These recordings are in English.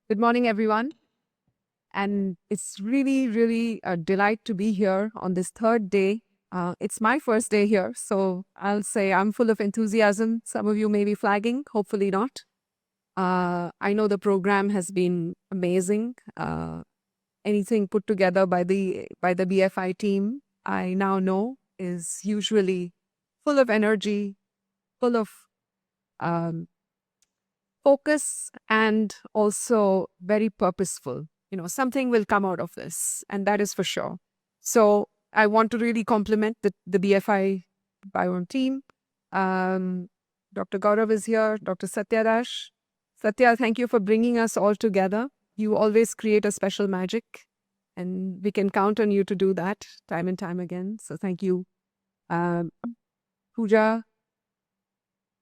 Good morning, everyone. And it's really a delight to be here on this third day. It's my first day here, so I'll say I'm full of enthusiasm. Some of you may be flagging, hopefully not. I know the program has been amazing. Anything put together by the BFI team, I now know is usually full of energy, full of um, focus and also very purposeful. Something will come out of this, and that is for sure. So I want to really compliment the BFI Biome team. Um, Dr. Gaurav is here, Dr. Satya Dash. Satya, thank you for bringing us all together. You always create a special magic, and we can count on you to do that time and time again. So thank you. Um, Pooja,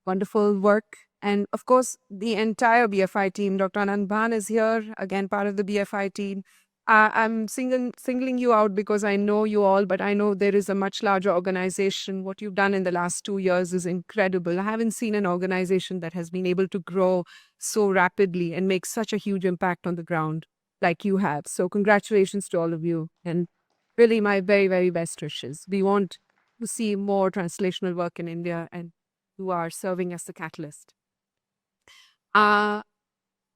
wonderful work. And of course, the entire BFI team. Dr. Anand Bhan is here, again, part of the BFI team. I'm singling you out because I know you all, but I know there is a much larger organization. What you've done in the last 2 years is incredible. I haven't seen an organization that has been able to grow so rapidly and make such a huge impact on the ground like you have. So congratulations to all of you. And really my very best wishes. We want to see more translational work in India, and who are serving as the catalyst. Uh,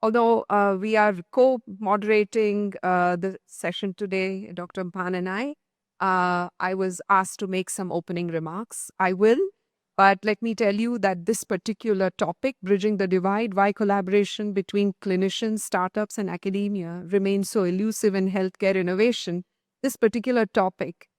Although we are co-moderating the session today, Dr. Bhan and I was asked to make some opening remarks. I will, but let me tell you that this particular topic, bridging the divide, why collaboration between clinicians, startups, and academia remains so elusive in healthcare innovation, this particular topic,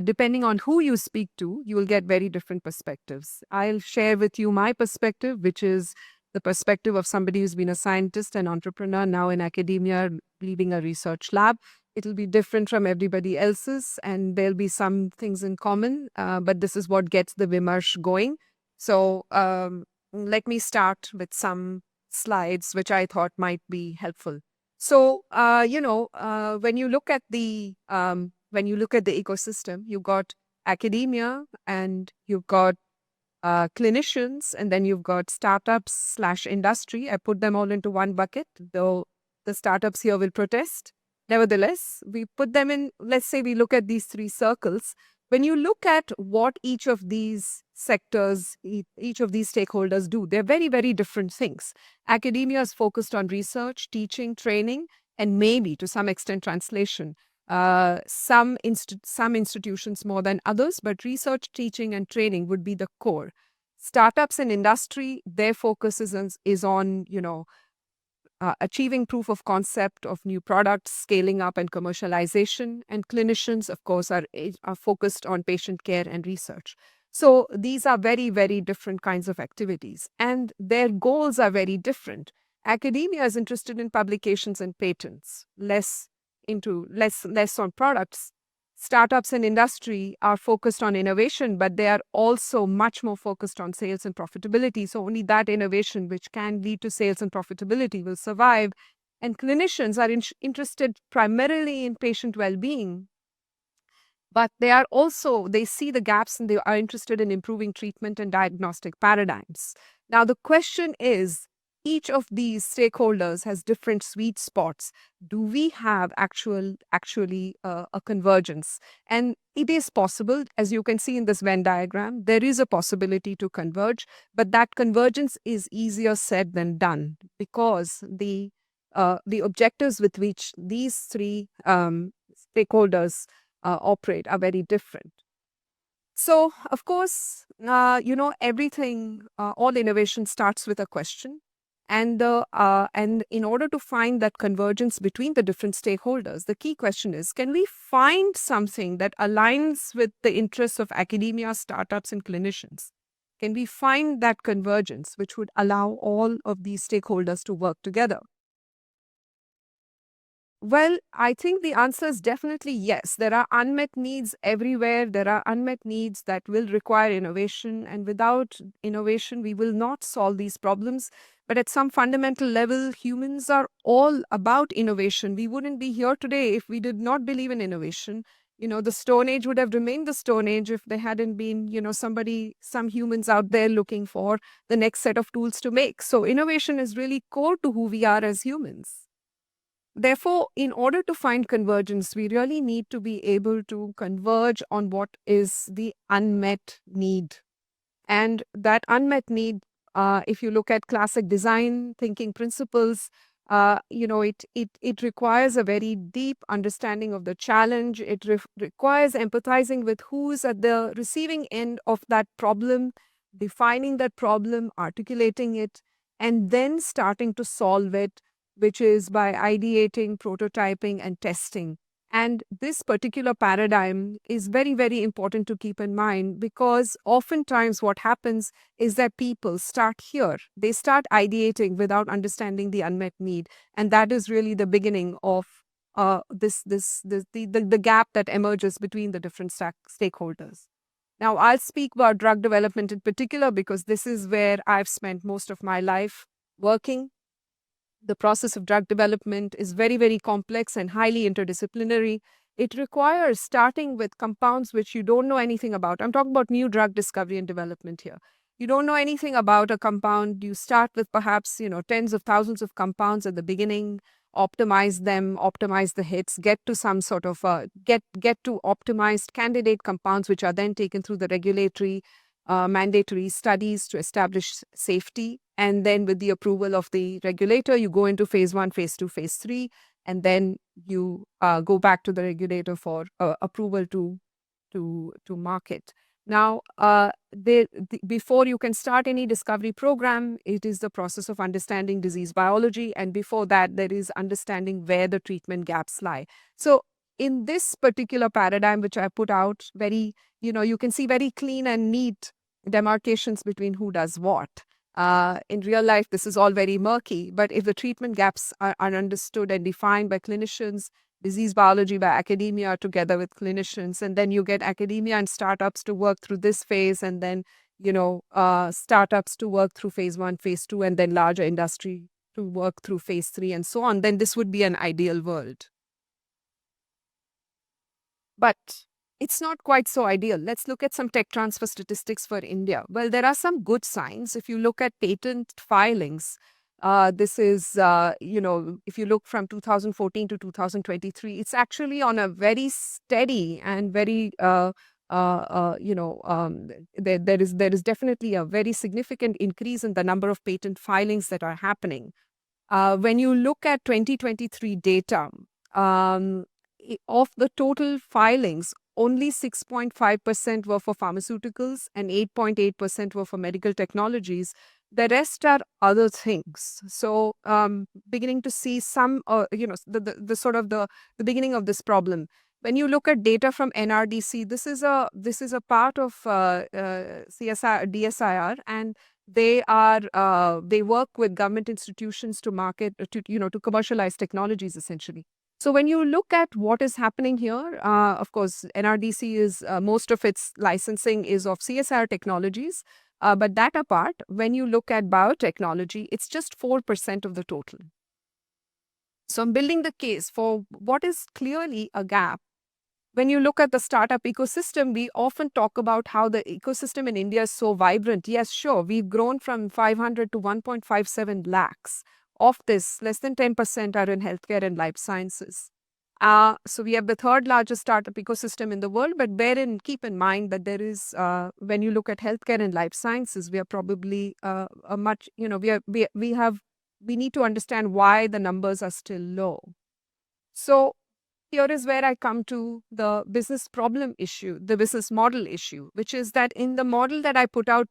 depending on who you speak to, you will get very different perspectives. I'll share with you my perspective, which is the perspective of somebody who's been a scientist and entrepreneur, now in academia, leading a research lab. It'll be different from everybody else's, and there'll be some things in common, but this is what gets the Vimarsh going. So let me start with some slides which I thought might be helpful. So when you look at the ecosystem, you've got academia and you've got clinicians, and then you've got startups/industry. I put them all into one bucket, though the startups here will protest. Nevertheless, we put them in, let's say we look at these three circles. When you look at what each of these sectors, each of these stakeholders do, they're very different things. Academia is focused on research, teaching, training, and maybe to some extent translation. Some institutions more than others, but research, teaching, and training would be the core. Startups and industry, their focus is on achieving proof of concept of new products, scaling up and commercialization, and clinicians, of course, are focused on patient care and research. So these are very different kinds of activities, and their goals are very different. Academia is interested in publications and patents, less on products. Startups and industry are focused on innovation, but they are also much more focused on sales and profitability. So only that innovation which can lead to sales and profitability will survive. And clinicians are interested primarily in patient well-being, but they see the gaps and they are interested in improving treatment and diagnostic paradigms. Now, the question is, each of these stakeholders has different sweet spots. Do we have actually a convergence? And it is possible, as you can see in this Venn diagram, there is a possibility to converge, but that convergence is easier said than done, because the objectives with which these three stakeholders operate are very different. So, of course, everything, all innovation starts with a question. And in order to find that convergence between the different stakeholders, the key question is, can we find something that aligns with the interests of academia, startups, and clinicians? Can we find that convergence which would allow all of these stakeholders to work together? Well, I think the answer is definitely yes. There are unmet needs everywhere. There are unmet needs that will require innovation. And without innovation, we will not solve these problems. But at some fundamental level, humans are all about innovation. We wouldn't be here today if we did not believe in innovation. The Stone Age would have remained the Stone Age if there hadn't been, some humans out there looking for the next set of tools to make. So innovation is really core to who we are as humans. Therefore, in order to find convergence, we really need to be able to converge on what is the unmet need. And that unmet need, if you look at classic design thinking principles, it requires a very deep understanding of the challenge. It requires empathizing with who's at the receiving end of that problem, defining that problem, articulating it, and then starting to solve it, which is by ideating, prototyping, and testing. And this particular paradigm is very, very important to keep in mind, because oftentimes what happens is that people start here. They start ideating without understanding the unmet need. And that is really the beginning of the gap that emerges between the different stakeholders. Now, I'll speak about drug development in particular because this is where I've spent most of my life working. The process of drug development is very, very complex and highly interdisciplinary. It requires starting with compounds which you don't know anything about. I'm talking about new drug discovery and development here. You don't know anything about a compound. You start with perhaps, tens of thousands of compounds at the beginning, optimize them, optimize the hits, get to some sort of get to optimized candidate compounds, which are then taken through the regulatory mandatory studies to establish safety. And then with the approval of the regulator, you go into phase 1, phase 2, phase 3, and then you go back to the regulator for approval to market. Now, before you can start any discovery program, it is the process of understanding disease biology. And before that, there is understanding where the treatment gaps lie. So in this particular paradigm, which I put out, you can see very clean and neat demarcations between who does what. In real life, this is all very murky, but if the treatment gaps are understood and defined by clinicians, disease biology by academia together with clinicians, and then you get academia and startups to work through this phase, and then, startups to work through phase 1, phase 2, and then larger industry to work through phase 3 and so on, then this would be an ideal world. But it's not quite so ideal. Let's look at some tech transfer statistics for India. Well, there are some good signs. If you look at patent filings, this is, if you look from 2014 to 2023, it's actually on a very steady and very, there is definitely a very significant increase in the number of patent filings that are happening. When you look at 2023 data, of the total filings, only 6.5% were for pharmaceuticals and 8.8% were for medical technologies. The rest are other things. So, beginning to see some, the sort of the beginning of this problem. When you look at data from NRDC, this is a part of CSIR, DSIR, and they work with government institutions to market to commercialize technologies essentially. So when you look at what is happening here, of course, NRDC is most of its licensing is of CSIR technologies. But that apart, when you look at biotechnology, it's just 4% of the total. So I'm building the case for what is clearly a gap. When you look at the startup ecosystem, we often talk about how the ecosystem in India is so vibrant. Yes, sure, we've grown from 500 to 1.57 lakhs. Of this, less than 10% are in healthcare and life sciences. So we have the third largest startup ecosystem in the world, but keep in mind that there is, when you look at healthcare and life sciences, we are probably a much, we need to understand why the numbers are still low. So here is where I come to the business problem issue, the business model issue, which is that in the model that I put out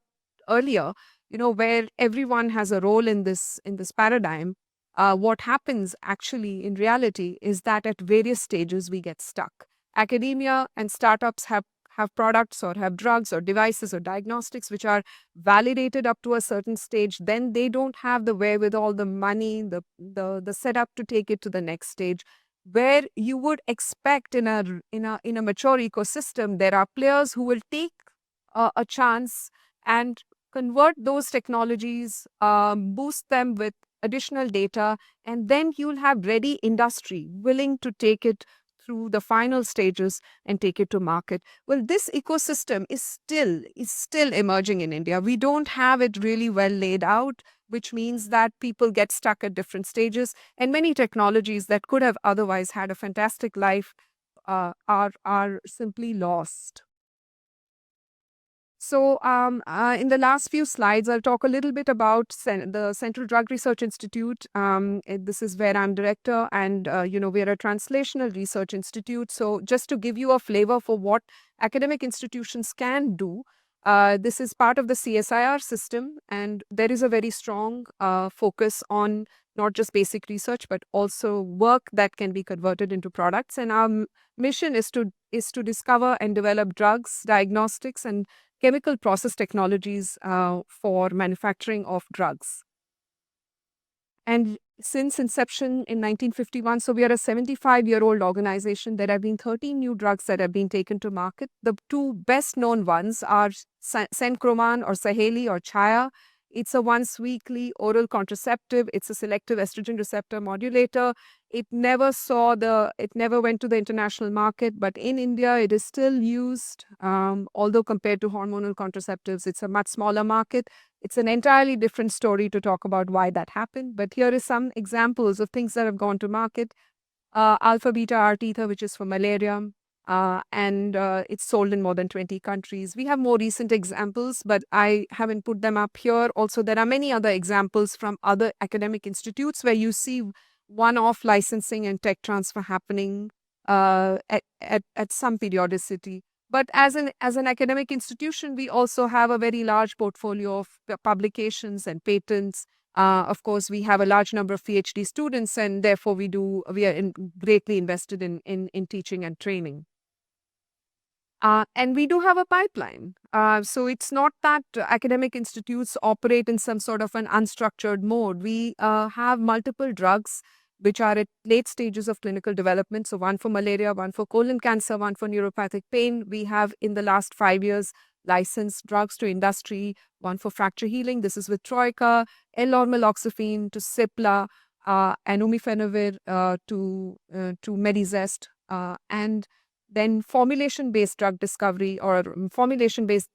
earlier, where everyone has a role in this paradigm, what happens actually in reality is that at various stages we get stuck. Academia and startups have products or have drugs or devices or diagnostics which are validated up to a certain stage. Then they don't have the wherewithal, the money, the setup to take it to the next stage. Where you would expect in a mature ecosystem, there are players who will take a chance and convert those technologies, boost them with additional data, and then you'll have ready industry willing to take it through the final stages and take it to market. Well, this ecosystem is still emerging in India. We don't have it really well laid out. which means that people get stuck at different stages, and many technologies that could have otherwise had a fantastic life are simply lost. So, in the last few slides, I'll talk a little bit about the Central Drug Research Institute. This is where I'm director, and we're a translational research institute. So, just to give you a flavor for what academic institutions can do, this is part of the CSIR system, and there is a very strong focus on not just basic research, but also work that can be converted into products. And our mission is to discover and develop drugs, diagnostics, and chemical process technologies for manufacturing of drugs. And since inception in 1951, so we are a 75-year-old organization. There have been 13 new drugs that have been taken to market. The two best known ones are Sencroman or Saheli or Chaya. It's a once weekly oral contraceptive. It's a selective estrogen receptor modulator. It never went to the international market, but in India, it is still used. Although compared to hormonal contraceptives, it's a much smaller market. It's an entirely different story to talk about why that happened. But here is some examples of things that have gone to market. Alpha beta artetha, which is for malaria, and it's sold in more than 20 countries. We have more recent examples, but I haven't put them up here. Also, there are many other examples from other academic institutes where you see one-off licensing and tech transfer happening at some periodicity. But as an academic institution, we also have a very large portfolio of publications and patents. Of course, we have a large number of PhD students, and therefore we are greatly invested in teaching and training. And we do have a pipeline. So it's not that academic institutes operate in some sort of an unstructured mode. We have multiple drugs which are at late stages of clinical development. So one for malaria, one for colon cancer, one for neuropathic pain. We have in the last 5 years licensed drugs to industry, one for fracture healing. This is with Troika, L-normaloxifene to Cipla, and Umifenavir to Medizest, and then formulation-based drug discovery or formulation-based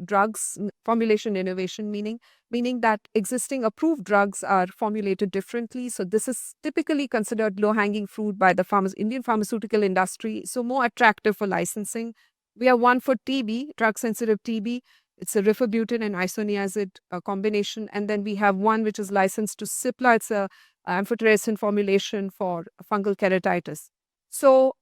drugs, formulation innovation, meaning that existing approved drugs are formulated differently. So this is typically considered low-hanging fruit by the Indian pharmaceutical industry, so more attractive for licensing. We have one for TB, drug-sensitive TB. It's a rifabutin and isoniazid combination. And then we have one which is licensed to Cipla. It's a amphotericin formulation for fungal keratitis. So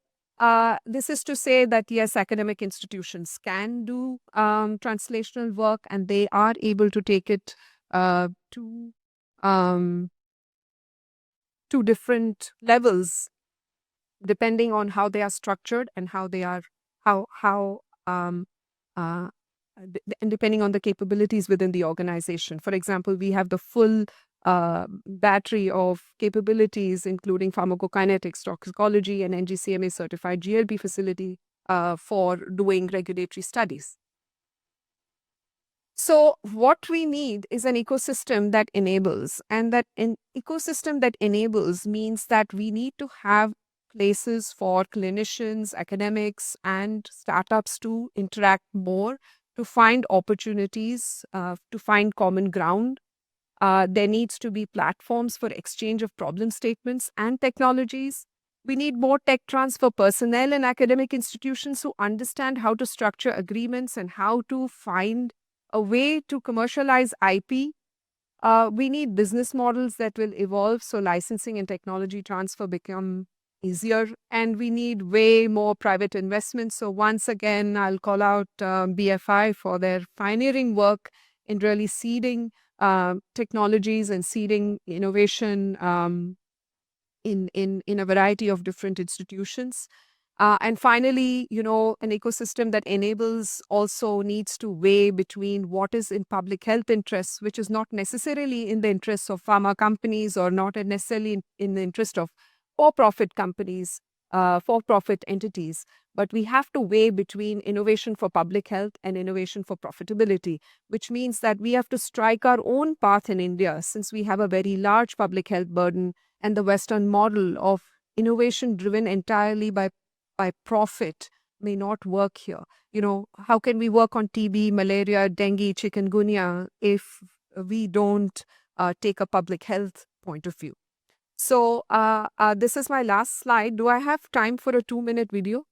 this is to say that, yes, academic institutions can do translational work, and they are able to take it to different levels, depending on how they are structured and how they are and depending on the capabilities within the organization. For example, we have the full battery of capabilities, including pharmacokinetics, toxicology, and NGCMA certified GLP facility for doing regulatory studies. So what we need is an ecosystem that enables, and that an ecosystem that enables means that we need to have places for clinicians, academics, and startups to interact more, to find opportunities, to find common ground. There needs to be platforms for exchange of problem statements and technologies. We need more tech transfer personnel in academic institutions who understand how to structure agreements and how to find a way to commercialize IP. We need business models that will evolve so licensing and technology transfer become easier, and we need way more private investments. So once again, I'll call out BFI for their pioneering work in really seeding technologies and seeding innovation in a variety of different institutions. And finally, an ecosystem that enables also needs to weigh between what is in public health interests, which is not necessarily in the interests of pharma companies or not necessarily in the interest of for-profit companies, for-profit entities. But we have to weigh between innovation for public health and innovation for profitability, which means that we have to strike our own path in India, since we have a very large public health burden, and the Western model of innovation driven entirely by profit may not work here. How can we work on TB, malaria, dengue, chikungunya if we don't take a public health point of view. So this is my last slide. Do I have time for a 2-minute video?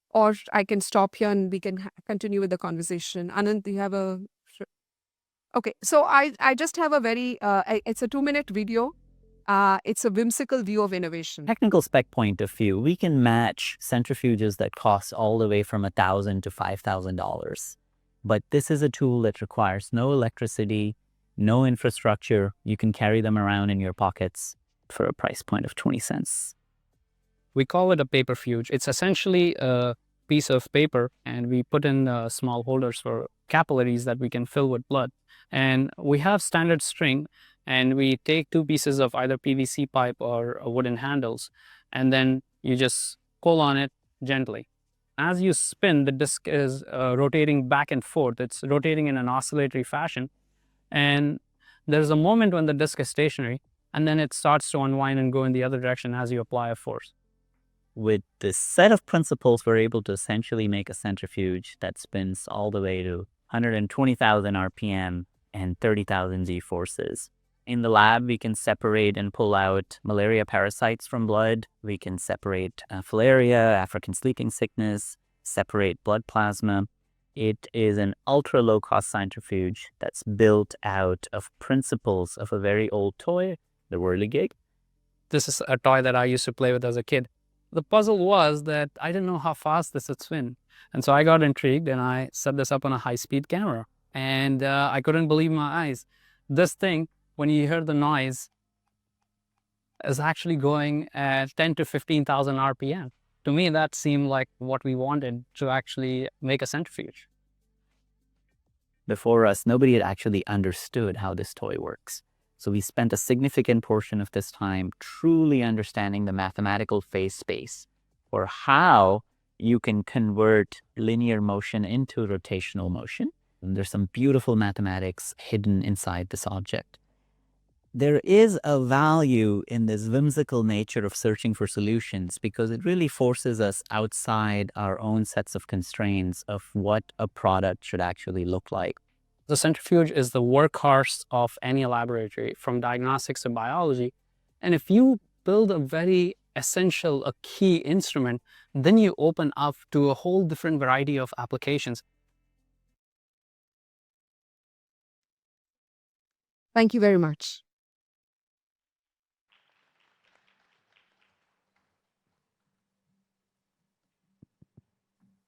Or I can stop here and we can continue with the conversation. Anand, do you have a... Okay, so I just have a very, it's a 2-minute video. It's a whimsical view of innovation. Technical spec point of view, we can match centrifuges that cost all the way from $1,000 to $5,000. But this is a tool that requires no electricity, no infrastructure. You can carry them around in your pockets for a price point of 20 cents. We call it a paperfuge. It's essentially a piece of paper, and we put in small holders for capillaries that we can fill with blood. And we have standard string, and we take 2 pieces of either PVC pipe or wooden handles, and then you just pull on it gently. As you spin, the disc is rotating back and forth. It's rotating in an oscillatory fashion. And there's a moment when the disc is stationary, and then it starts to unwind and go in the other direction as you apply a force. With this set of principles, we're able to essentially make a centrifuge that spins all the way to 120,000 RPM and 30,000 G-forces. In the lab, we can separate and pull out malaria parasites from blood. We can separate filaria, African sleeping sickness, separate blood plasma. It is an ultra low-cost centrifuge that's built out of principles of a very old toy, the Whirligig. This is a toy that I used to play with as a kid. The puzzle was that I didn't know how fast this would spin. And so I got intrigued and I set this up on a high-speed camera. And I couldn't believe my eyes. This thing, when you hear the noise, is actually going at 10 to 15,000 RPM. To me, that seemed like what we wanted to actually make a centrifuge. Before us, nobody had actually understood how this toy works. So we spent a significant portion of this time truly understanding the mathematical phase space, or how you can convert linear motion into rotational motion. And there's some beautiful mathematics hidden inside this object. There is a value in this whimsical nature of searching for solutions because it really forces us outside our own sets of constraints of what a product should actually look like. The centrifuge is the workhorse of any laboratory, from diagnostics to biology. And if you build a very essential, a key instrument, then you open up to a whole different variety of applications. Thank you very much.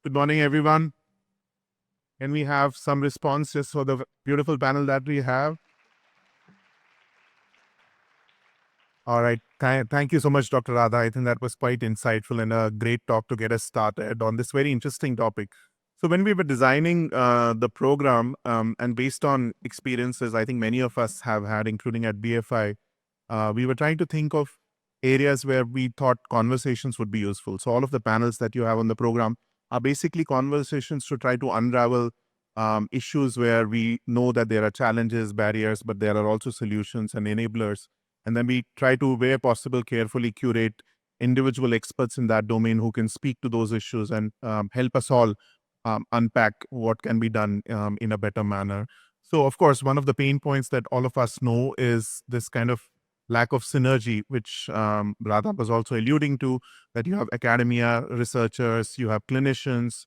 Good morning, everyone. Can we have some responses for the beautiful panel that we have? All right. Thank you so much, Dr. Radha. I think that was quite insightful and a great talk to get us started on this very interesting topic. So when we were designing the program, and based on experiences I think many of us have had, including at BFI, we were trying to think of areas where we thought conversations would be useful. So all of the panels that you have on the program are basically conversations to try to unravel issues where we know that there are challenges, barriers, but there are also solutions and enablers. And then we try to, where possible, carefully curate individual experts in that domain who can speak to those issues and help us all unpack what can be done in a better manner. So, of course, one of the pain points that all of us know is this kind of lack of synergy, which Radha was also alluding to, that you have academia, researchers, you have clinicians,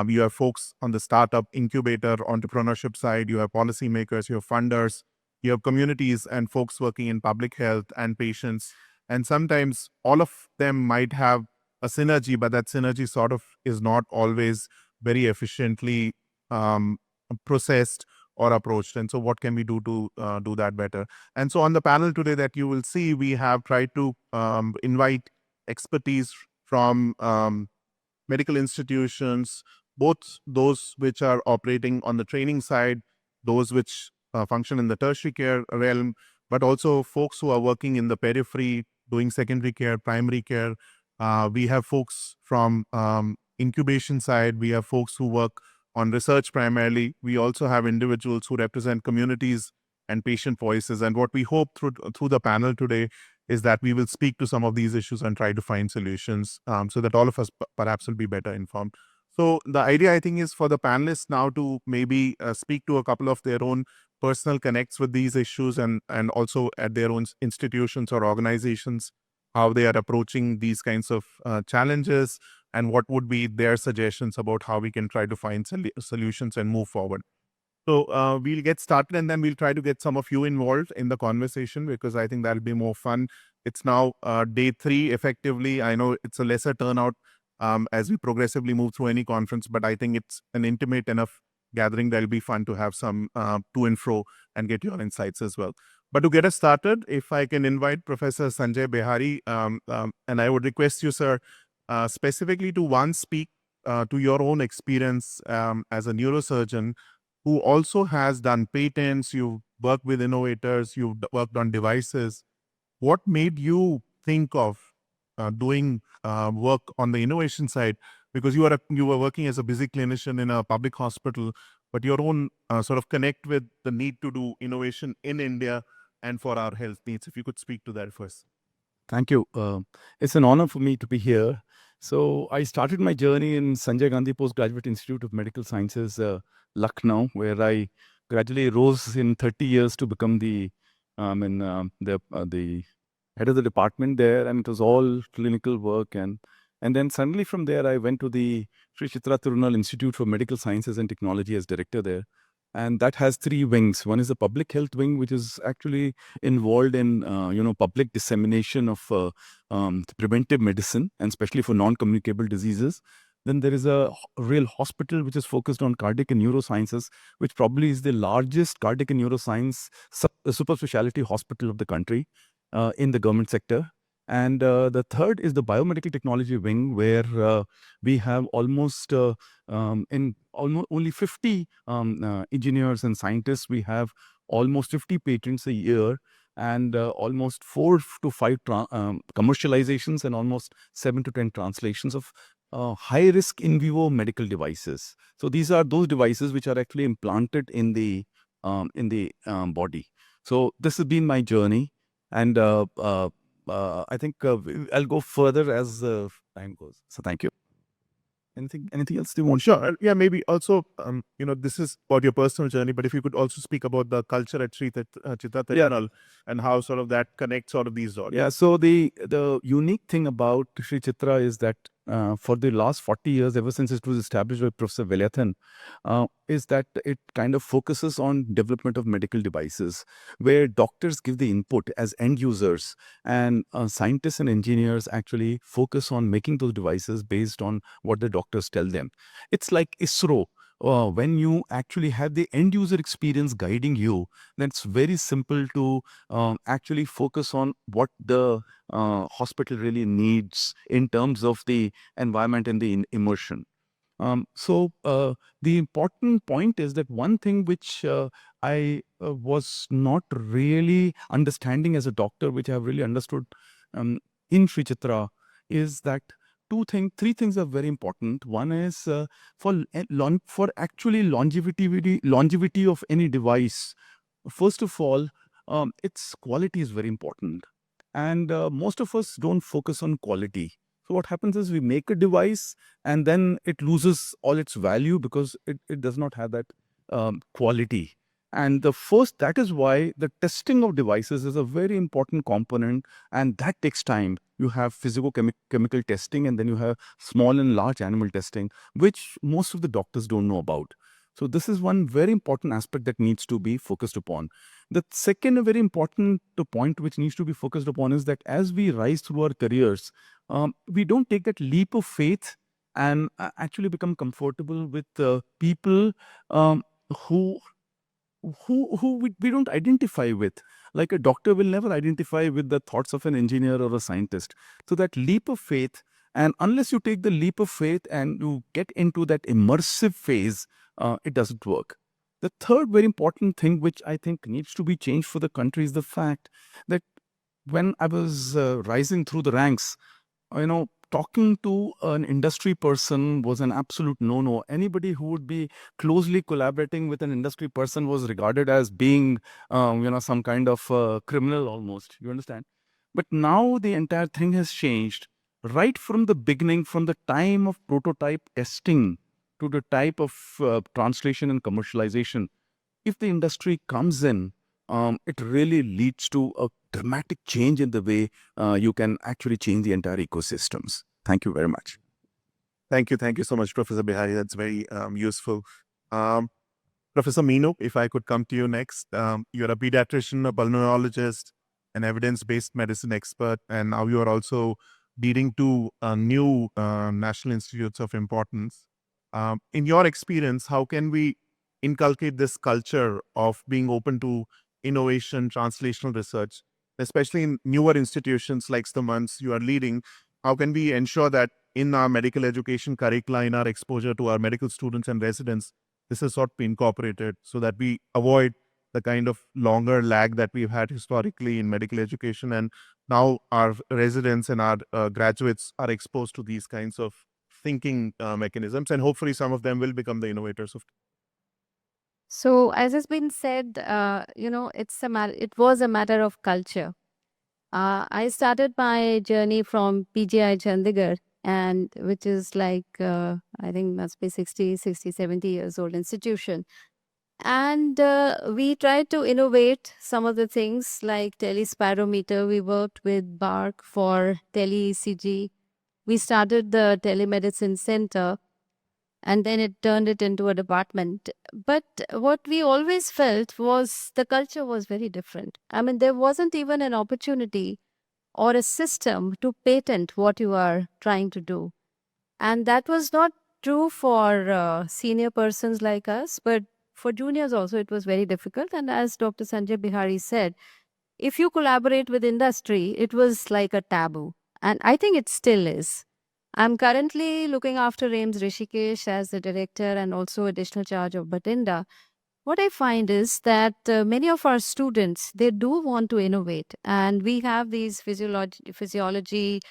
you have folks on the startup incubator entrepreneurship side, you have policymakers, you have funders, you have communities and folks working in public health and patients. And sometimes all of them might have a synergy, but that synergy sort of is not always very efficiently processed or approached. And so what can we do to do that better? And so on the panel today that you will see, we have tried to invite expertise from medical institutions, both those which are operating on the training side, those which function in the tertiary care realm, but also folks who are working in the periphery, doing secondary care, primary care. We have folks from incubation side. We have folks who work on research primarily. We also have individuals who represent communities and patient voices. And what we hope through the panel today is that we will speak to some of these issues and try to find solutions so that all of us perhaps will be better informed. So the idea, I think, is for the panelists now to maybe speak to a couple of their own personal connects with these issues, and also at their own institutions or organizations, how they are approaching these kinds of challenges, and what would be their suggestions about how we can try to find solutions and move forward. So we'll get started, and then we'll try to get some of you involved in the conversation, because I think that'll be more fun. It's now day 3 effectively. I know it's a lesser turnout as we progressively move through any conference, but I think it's an intimate enough gathering that'll be fun to have some to and fro and get your insights as well. But to get us started, if I can invite Professor Sanjay Behari, and I would request you, sir, specifically to speak to your own experience as a neurosurgeon who also has done patents, you've worked with innovators, you've worked on devices. What made you think of doing work on the innovation side? Because you were working as a busy clinician in a public hospital, but your own sort of connect with the need to do innovation in India and for our health needs. If you could speak to that first. Thank you. It's an honor for me to be here. So I started my journey in Sanjay Gandhi Postgraduate Institute of Medical Sciences, Lucknow, where I gradually rose in 30 years to become the head of the department there, and it was all clinical work. And then suddenly from there, I went to the Sri Chitra Tirunal Institute for Medical Sciences and Technology as director there. And that has 3 wings. One is the public health wing, which is actually involved in public dissemination of preventive medicine, and especially for non-communicable diseases. Then there is a real hospital which is focused on cardiac and neurosciences, which probably is the largest cardiac and neuroscience super specialty hospital of the country in the government sector. And the third is the biomedical technology wing, where we have almost only 50 engineers and scientists. We have almost 50 patents a year, and almost 4 to 5 commercializations, and almost 7 to 10 translations of high risk in vivo medical devices. So these are those devices which are actually implanted in the body. So this has been my journey, and I think I'll go further as time goes. So thank you. Anything else do you want? Sure. Yeah, maybe also, this is about your personal journey, but if you could also speak about the culture at Sri Chitra Tirunal and how sort of that connects sort of these dots. Yeah, so the unique thing about Sri Chitra is that for the last 40 years, ever since it was established by Professor Velayathan, is that it kind of focuses on development of medical devices, where doctors give the input as end users, and scientists and engineers actually focus on making those devices based on what the doctors tell them. It's like ISRO. When you actually have the end user experience guiding you, then it's very simple to actually focus on what the hospital really needs in terms of the environment and the immersion. So the important point is that one thing which I was not really understanding as a doctor, which I have really understood in Sri Chitra, is that three things are very important. One is for actually longevity of any device. First of all, its quality is very important, and most of us don't focus on quality. So what happens is we make a device and then it loses all its value because it does not have that quality. And that is why the testing of devices is a very important component, and that takes time. You have physicochemical testing, and then you have small and large animal testing, which most of the doctors don't know about. So this is one very important aspect that needs to be focused upon. The second very important point which needs to be focused upon is that as we rise through our careers, we don't take that leap of faith and actually become comfortable with people who we don't identify with. Like a doctor will never identify with the thoughts of an engineer or a scientist. So that leap of faith, and unless you take the leap of faith and you get into that immersive phase, it doesn't work. The third very important thing which I think needs to be changed for the country is the fact that when I was rising through the ranks, talking to an industry person was an absolute no-no. Anybody who would be closely collaborating with an industry person was regarded as being, some kind of criminal almost. You understand? But now the entire thing has changed. Right from the beginning, from the time of prototype testing to the type of translation and commercialization, if the industry comes in, it really leads to a dramatic change in the way you can actually change the entire ecosystems. Thank you very much. Thank you. Thank you so much, Professor Bihari. That's very useful. Um, Professor Meenu, if I could come to you next. You're a pediatrician, a pulmonologist, an evidence-based medicine expert, and now you are also leading two new national institutes of importance. In your experience, how can we inculcate this culture of being open to innovation, translational research, especially in newer institutions like the ones you are leading? How can we ensure that in our medical education curricula, in our exposure to our medical students and residents, this is sort of incorporated so that we avoid the kind of longer lag that we've had historically in medical education, and now our residents and our graduates are exposed to these kinds of thinking mechanisms, and hopefully some of them will become the innovators of. So, as has been said, it was a matter of culture. I started my journey from PGI Chandigarh, and which is like, I think must be 60, 70 years old institution. And we tried to innovate some of the things like telespirometer. We worked with BARC for tele-ECG. We started the telemedicine center, and then it turned it into a department. But what we always felt was the culture was very different. I mean, there wasn't even an opportunity or a system to patent what you are trying to do. And that was not true for senior persons like us, but for juniors also, it was very difficult. And as Dr. Sanjay Bihari said, if you collaborate with industry, it was like a taboo. And I think it still is. I'm currently looking after AIIMS Rishikesh as the director and also additional charge of Bathinda. What I find is that many of our students, they do want to innovate. And we have these physiology,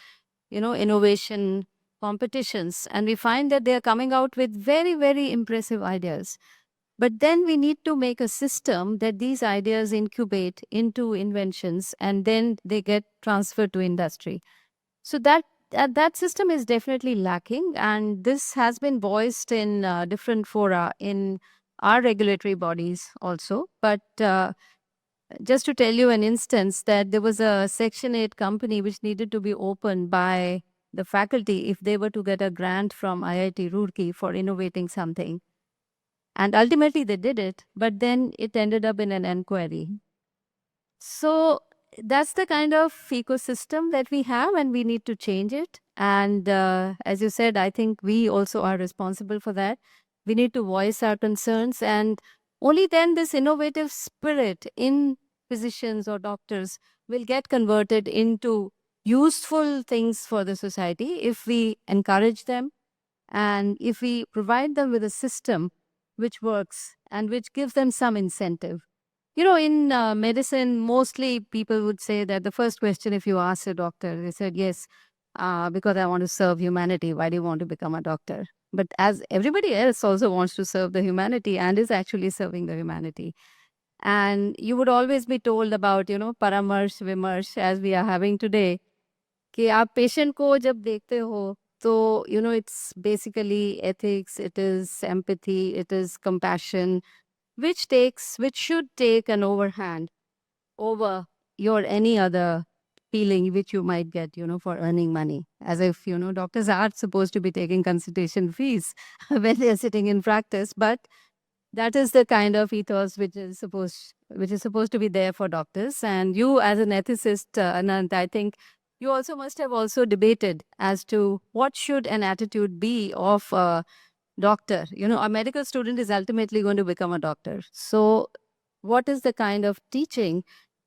innovation competitions. And we find that they are coming out with very, very impressive ideas. But then we need to make a system that these ideas incubate into inventions and then they get transferred to industry. So that system is definitely lacking, and this has been voiced in different fora in our regulatory bodies also. But just to tell you an instance, that there was a Section 8 company which needed to be opened by the faculty if they were to get a grant from IIT Roorkee for innovating something. And ultimately they did it, but then it ended up in an inquiry. So that's the kind of ecosystem that we have, and we need to change it. And as you said, I think we also are responsible for that. We need to voice our concerns, and only then this innovative spirit in physicians or doctors will get converted into useful things for the society if we encourage them and if we provide them with a system which works and which gives them some incentive. In medicine, mostly people would say that the first question, if you ask a doctor, they said, yes, because I want to serve humanity. Why do you want to become a doctor? But as everybody else also wants to serve the humanity and is actually serving the humanity. And you would always be told about, paramarsh, vimarsh, as we are having today, कि आप patient को जब देखते हो, so, it's basically ethics, it is empathy, it is compassion, which should take an overhand over your any other feeling which you might get, for earning money. As if, doctors aren't supposed to be taking consultation fees when they're sitting in practice, but that is the kind of ethos which is supposed to be there for doctors. And you as an ethicist, Anant, I think you also must have also debated as to what should an attitude be of a doctor. A medical student is ultimately going to become a doctor. So what is the kind of teaching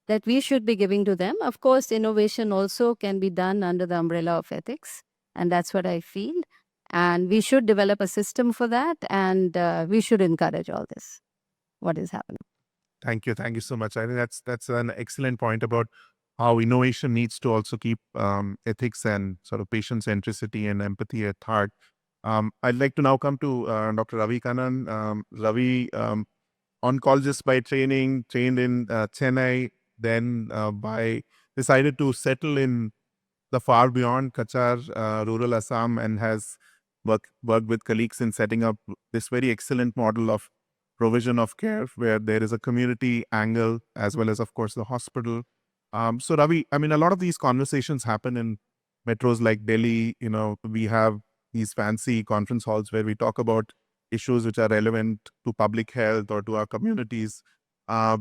that we should be giving to them? Of course, innovation also can be done under the umbrella of ethics. And that's what I feel. And we should develop a system for that. And we should encourage all this, what is happening. Thank you. Thank you so much. I think that's an excellent point about how innovation needs to also keep ethics and sort of patient centricity and empathy at heart. I'd like to now come to Dr. Ravi Kannan. Ravi, oncologist by training, trained in Chennai, then decided to settle in the far beyond Kachar, rural Assam, and has worked with colleagues in setting up this very excellent model of provision of care where there is a community angle as well as, of course, the hospital. So Ravi, I mean, a lot of these conversations happen in metros like Delhi. We have these fancy conference halls where we talk about issues which are relevant to public health or to our communities. Uh,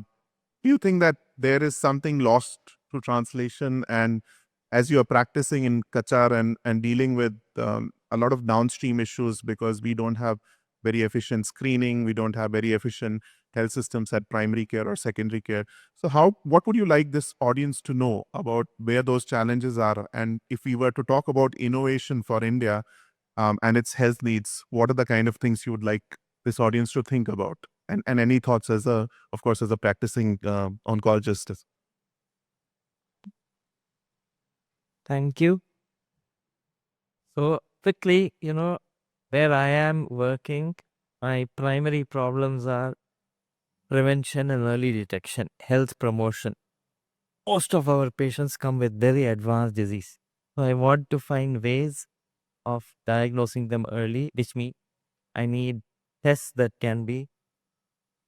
do you think that there is something lost to translation? And as you are practicing in Kachar and dealing with a lot of downstream issues because we don't have very efficient screening, we don't have very efficient health systems at primary care or secondary care. So what would you like this audience to know about where those challenges are? And if we were to talk about innovation for India and its health needs, what are the kind of things you would like this audience to think about? And any thoughts as a practicing oncologist? Thank you. So quickly, where I am working, my primary problems are prevention and early detection, health promotion. Most of our patients come with very advanced disease. So I want to find ways of diagnosing them early, which means I need tests that can be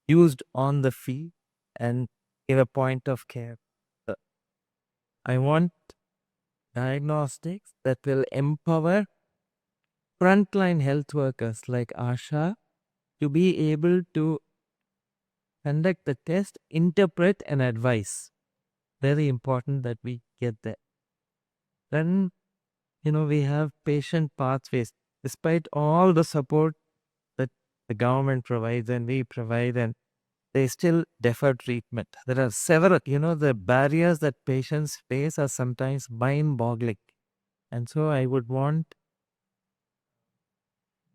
used on the field and give a point of care. I want diagnostics that will empower frontline health workers like Asha to be able to conduct the test, interpret, and advise. Very important that we get that. Then, we have patient pathways. Despite all the support that the government provides and we provide, and they still defer treatment. There are several, the barriers that patients face are sometimes mind-boggling. And so I would want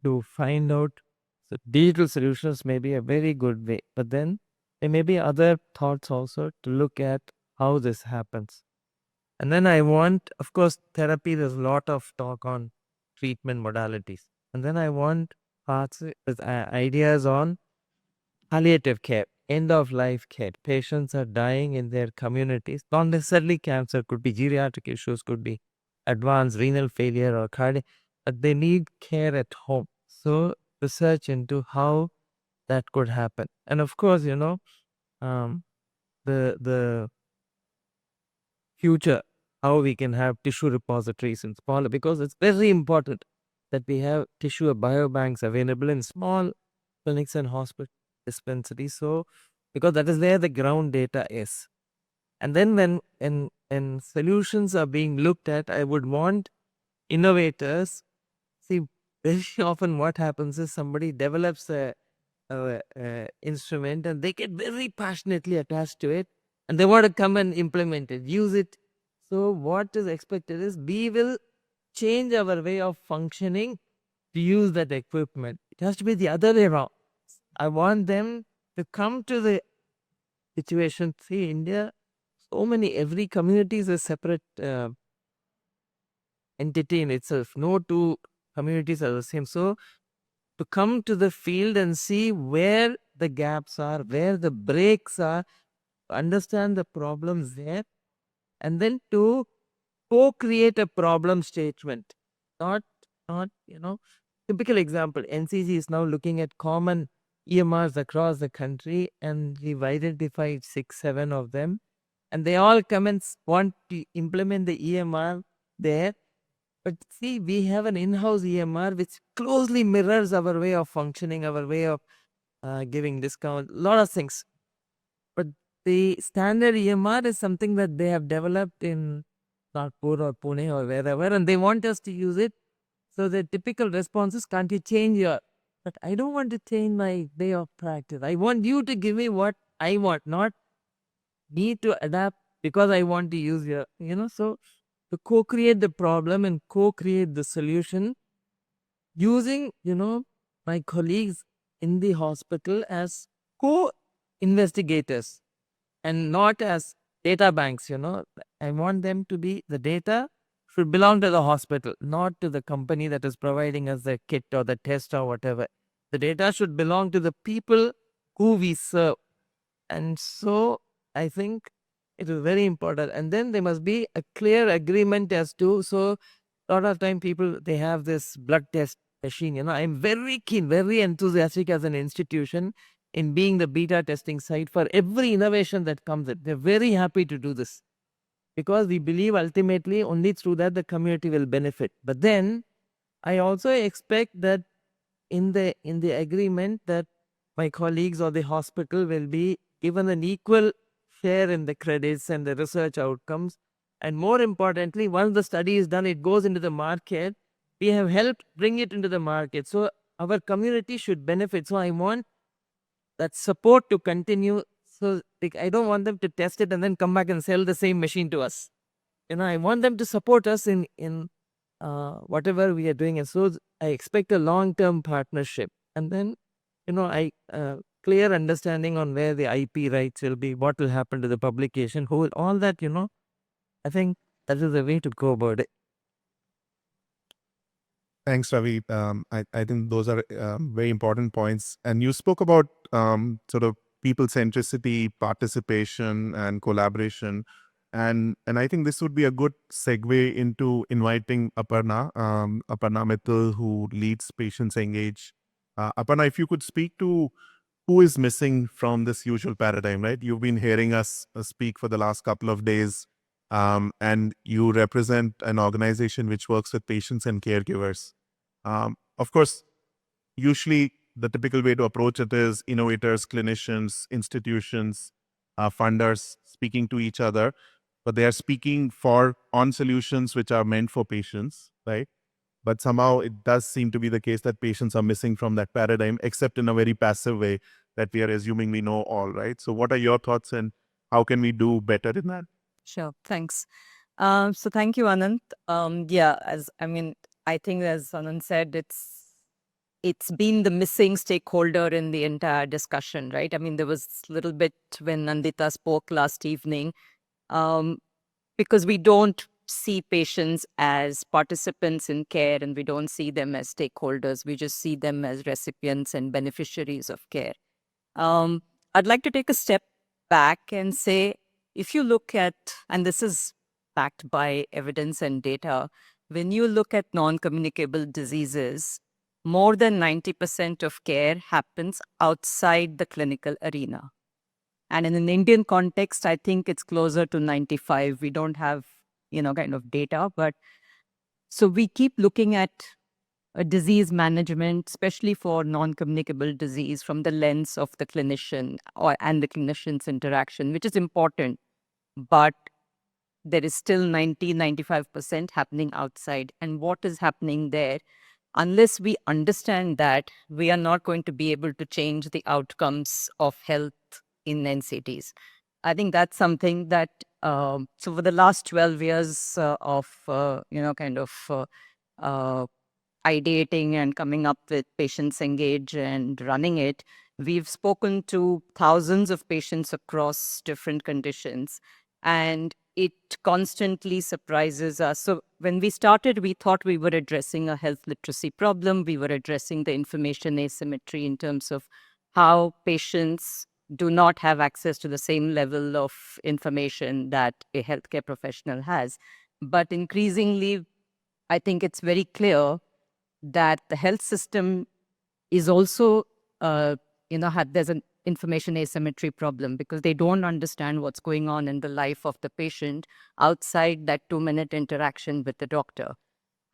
to find out, so digital solutions may be a very good way, but then there may be other thoughts also to look at how this happens. And then I want, of course, therapy, there's a lot of talk on treatment modalities. And then I want parts with ideas on palliative care, end of life care. Patients are dying in their communities, not necessarily cancer, could be geriatric issues, could be advanced renal failure or cardiac, but they need care at home. So research into how that could happen. And of course, the future, how we can have tissue repositories in smaller, because it's very important that we have tissue biobanks available in small clinics and hospital dispensaries. So, because that is where the ground data is. And then when solutions are being looked at, I would want innovators. See, very often what happens is somebody develops a instrument and they get very passionately attached to it and they want to come and implement it, use it. So what is expected is we will change our way of functioning to use that equipment. It has to be the other way around. I want them to come to the situation. See, India, every community is a separate entity in itself. No two communities are the same. So to come to the field and see where the gaps are, where the breaks are, understand the problems there, and then to co-create a problem statement. Not typical example, NCG is now looking at common EMRs across the country and we've identified 6, 7 of them. And they all come and want to implement the EMR there. But see, we have an in-house EMR which closely mirrors our way of functioning, our way of giving discount, a lot of things. But the standard EMR is something that they have developed in Nagpur or Pune or wherever, and they want us to use it. So the typical response is, can't you change your... But I don't want to change my way of practice. I want you to give me what I want, not me to adapt because I want to use your, so to co-create the problem and co-create the solution using, my colleagues in the hospital as co-investigators and not as data banks, I want them to be, the data should belong to the hospital, not to the company that is providing us the kit or the test or whatever. The data should belong to the people who we serve. And so I think it is very important. And then there must be a clear agreement as to, so a lot of time people, they have this blood test machine, I'm very keen, very enthusiastic as an institution in being the beta testing site for every innovation that comes in. They're very happy to do this because we believe ultimately only through that the community will benefit. But then I also expect that in the agreement that my colleagues or the hospital will be given an equal share in the credits and the research outcomes. And more importantly, once the study is done, it goes into the market. We have helped bring it into the market. So our community should benefit. So I want that support to continue. So like, I don't want them to test it and then come back and sell the same machine to us. I want them to support us in whatever we are doing. And so I expect a long-term partnership. And then, I clear understanding on where the IP rights will be, what will happen to the publication, who all that, I think that is the way to go about it. Thanks, Ravi. I think those are very important points. And you spoke about sort of people centricity, participation, and collaboration. And I think this would be a good segue into inviting Aparna Mittal, who leads Patients Engage. Aparna, if you could speak to who is missing from this usual paradigm, right? You've been hearing us speak for the last couple of days. And you represent an organization which works with patients and caregivers. Of course, usually the typical way to approach it is innovators, clinicians, institutions, funders speaking to each other, but they are speaking on solutions which are meant for patients, right? But somehow it does seem to be the case that patients are missing from that paradigm, except in a very passive way that we are assuming we know all, right? So what are your thoughts and how can we do better in that? Sure, thanks. So thank you, Anand. I think as Anand said, it's been the missing stakeholder in the entire discussion, right? I mean, there was a little bit when Nandita spoke last evening, because we don't see patients as participants in care and we don't see them as stakeholders. We just see them as recipients and beneficiaries of care. I'd like to take a step back and say, if you look at, and this is backed by evidence and data, when you look at non-communicable diseases, more than 90% of care happens outside the clinical arena. And in an Indian context, I think it's closer to 95. We don't have, kind of data, but so we keep looking at a disease management, especially for non-communicable disease, from the lens of the clinician and the clinician's interaction, which is important. But there is still 95% happening outside. And what is happening there? Unless we understand that, we are not going to be able to change the outcomes of health in NCTs. I think that's something that, so for the last 12 years of, ideating and coming up with Patients Engage and running it, we've spoken to thousands of patients across different conditions, and it constantly surprises us. So when we started, we thought we were addressing a health literacy problem. We were addressing the information asymmetry in terms of how patients do not have access to the same level of information that a healthcare professional has. But increasingly, I think it's very clear that the health system is also, there's an information asymmetry problem because they don't understand what's going on in the life of the patient outside that 2-minute interaction with the doctor.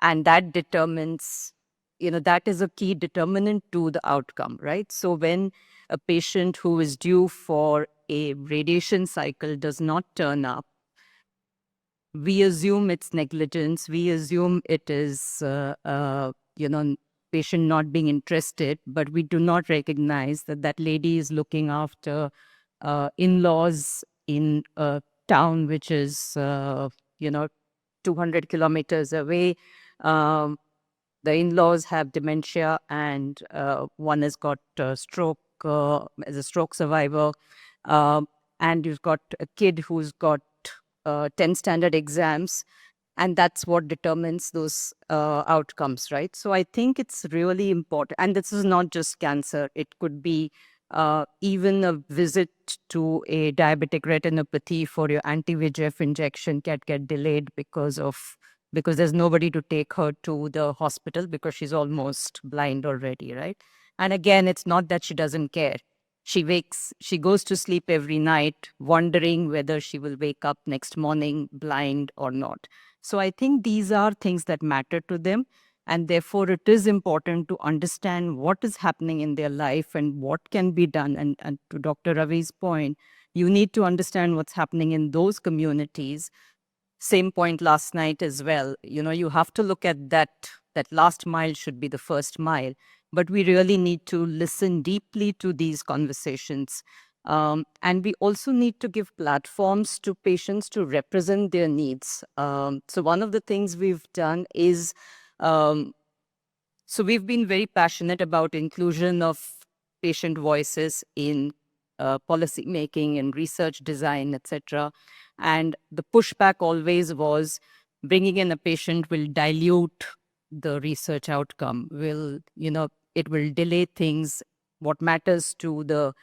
And that determines, that is a key determinant to the outcome, right? So when a patient who is due for a radiation cycle does not turn up, we assume it's negligence. We assume it is, patient not being interested, but we do not recognize that that lady is looking after in-laws in a town which is, 200 kilometers away. The in-laws have dementia and one has got a stroke, as a stroke survivor. And you've got a kid who's got 10 standard exams. And that's what determines those outcomes, right? So I think it's really important. And this is not just cancer. It could be even a visit to a diabetic retinopathy for your anti-VEGF injection can get delayed because there's nobody to take her to the hospital because she's almost blind already, right? And again, it's not that she doesn't care. She goes to sleep every night wondering whether she will wake up next morning blind or not. So I think these are things that matter to them. And therefore, it is important to understand what is happening in their life and what can be done. And to Dr. Ravi's point, you need to understand what's happening in those communities. Same point last night as well. You have to look at that last mile should be the first mile. But we really need to listen deeply to these conversations. And we also need to give platforms to patients to represent their needs. So one of the things we've done is, so we've been very passionate about inclusion of patient voices in policy making and research design, etc. And the pushback always was bringing in a patient will dilute the research outcome, it will delay things. What matters to the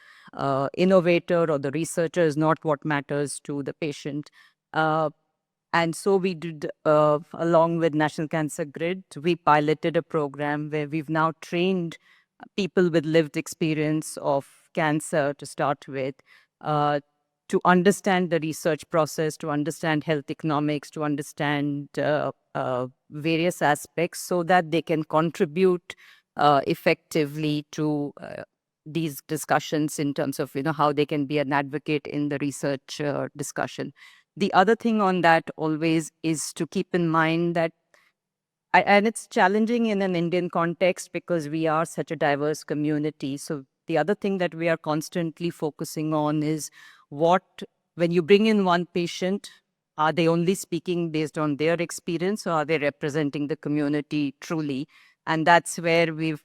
innovator or the researcher is not what matters to the patient. And so we did, along with National Cancer Grid, we piloted a program where we've now trained people with lived experience of cancer to start with, to understand the research process, to understand health economics, to understand various aspects so that they can contribute effectively to these discussions in terms of how they can be an advocate in the research discussion. The other thing on that always is to keep in mind that, and it's challenging in an Indian context because we are such a diverse community. So the other thing that we are constantly focusing on is when you bring in one patient, are they only speaking based on their experience or are they representing the community truly? And that's where we've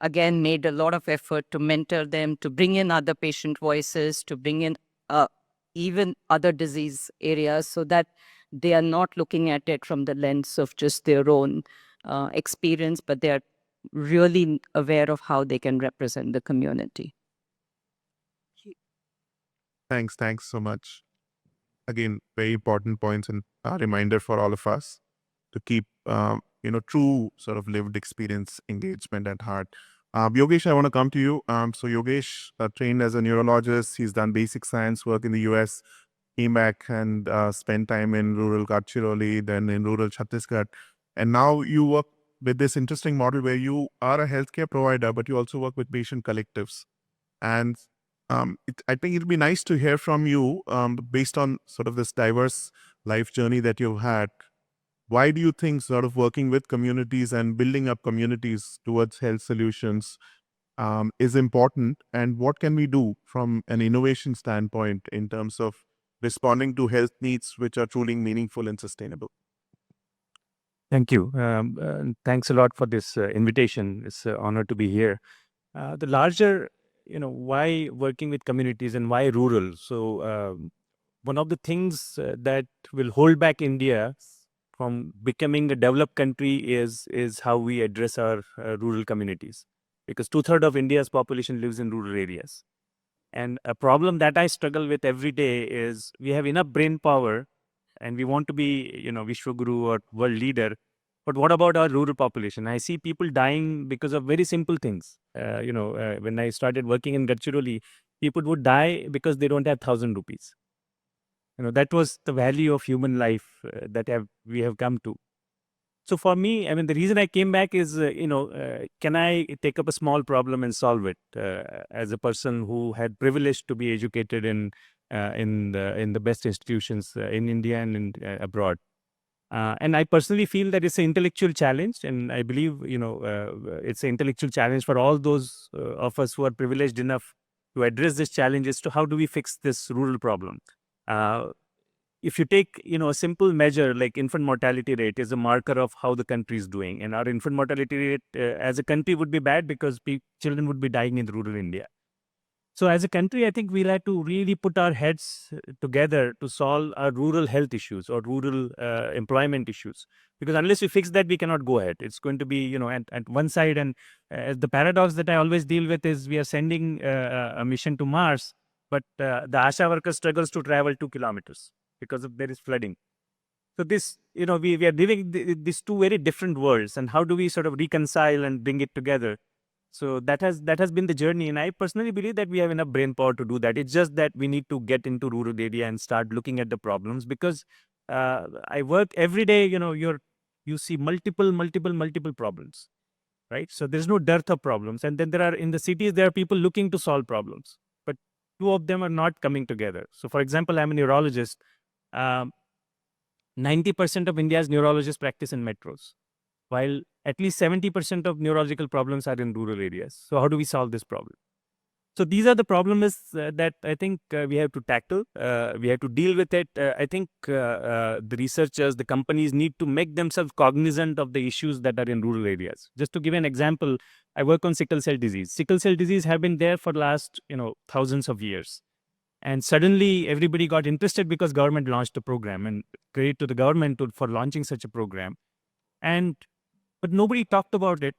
again made a lot of effort to mentor them, to bring in other patient voices, to bring in even other disease areas so that they are not looking at it from the lens of just their own experience, but they are really aware of how they can represent the community. Thanks so much. Again, very important points and a reminder for all of us to keep, true sort of lived experience engagement at heart. Yogesh, I want to come to you. So Yogesh trained as a neurologist. He's done basic science work in the US, came back and spent time in rural Gadchiroli, then in rural Chhattisgarh. And now you work with this interesting model where you are a healthcare provider, but you also work with patient collectives. And I think it'll be nice to hear from you, based on sort of this diverse life journey that you've had. Why do you think sort of working with communities and building up communities towards health solutions is important? And what can we do from an innovation standpoint in terms of responding to health needs which are truly meaningful and sustainable? Thank you. Thanks a lot for this invitation. It's an honor to be here. The larger, why working with communities and why rural? So one of the things that will hold back India from becoming a developed country is how we address our rural communities, because 2/3 of India's population lives in rural areas. And a problem that I struggle with every day is we have enough brain power and we want to be, Vishwaguru or world leader. But what about our rural population? I see people dying because of very simple things. When I started working in Gadchiroli, people would die because they don't have 1,000 rupees. That was the value of human life that we have come to. So for me, the reason I came back is, can I take up a small problem and solve it as a person who had privilege to be educated in the best institutions in India and abroad. And I personally feel that it's an intellectual challenge, and I believe, it's an intellectual challenge for all those of us who are privileged enough to address this challenge as to how do we fix this rural problem. If you take, a simple measure like infant mortality rate is a marker of how the country is doing. And our infant mortality rate as a country would be bad because children would be dying in rural India. So as a country, I think we'll have to really put our heads together to solve our rural health issues or rural employment issues. Because unless we fix that, we cannot go ahead. It's going to be, at one side. And the paradox that I always deal with is we are sending a mission to Mars, but the ASHA worker struggles to travel 2 kilometers because there is flooding. So this, we are living these two very different worlds. And how do we sort of reconcile and bring it together? So that has been the journey, and I personally believe that we have enough brain power to do that. It's just that we need to get into rural area and start looking at the problems, because I work every day. You see multiple problems, right? So there's no dearth of problems, and then there are, in the cities, there are people looking to solve problems, but two of them are not coming together. So, for example, I'm a neurologist. 90% of India's neurologists practice in metros, while at least 70% of neurological problems are in rural areas. So how do we solve this problem? So these are the problems that I think we have to tackle. We have to deal with it. I think the researchers, the companies need to make themselves cognizant of the issues that are in rural areas. Just to give an example, I work on sickle cell disease. Sickle cell disease have been there for the last thousands of years. And suddenly everybody got interested because government launched a program, and credit to the government for launching such a program. But nobody talked about it.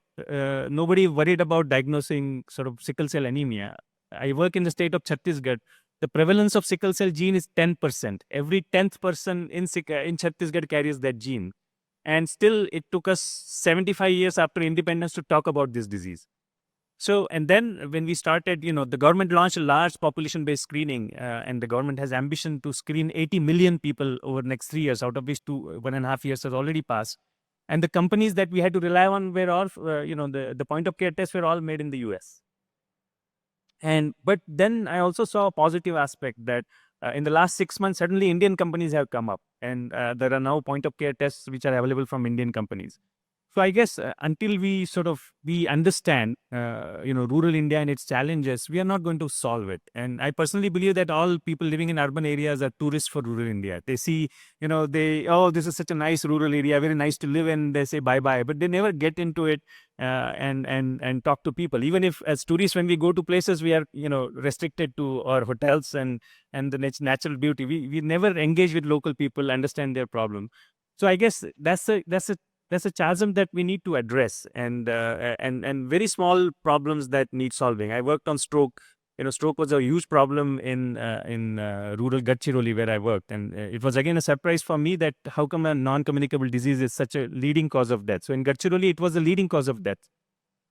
Nobody worried about diagnosing sort of sickle cell anemia. I work in the state of Chhattisgarh. The prevalence of sickle cell gene is 10%. Every 10th person in Chhattisgarh carries that gene. And still, it took us 75 years after independence to talk about this disease. So, and then when we started, the government launched a large population-based screening, and the government has ambition to screen 80 million people over the next 3 years, out of which 1.5 years has already passed. And the companies that we had to rely on were all, the point of care tests were all made in the US. But then I also saw a positive aspect that in the last 6 months, suddenly Indian companies have come up, and there are now point of care tests which are available from Indian companies. So I guess until we understand, rural India and its challenges, we are not going to solve it. And I personally believe that all people living in urban areas are tourists for rural India. They see, this is such a nice rural area, very nice to live in. They say bye-bye, but they never get into it and talk to people. Even if as tourists, when we go to places, we are, restricted to our hotels and the natural beauty. We never engage with local people, understand their problem. So I guess that's a chasm that we need to address, and very small problems that need solving. I worked on stroke. Stroke was a huge problem in rural Gadchiroli where I worked, and it was again a surprise for me that how come a non-communicable disease is such a leading cause of death. So in Gadchiroli, it was the leading cause of death.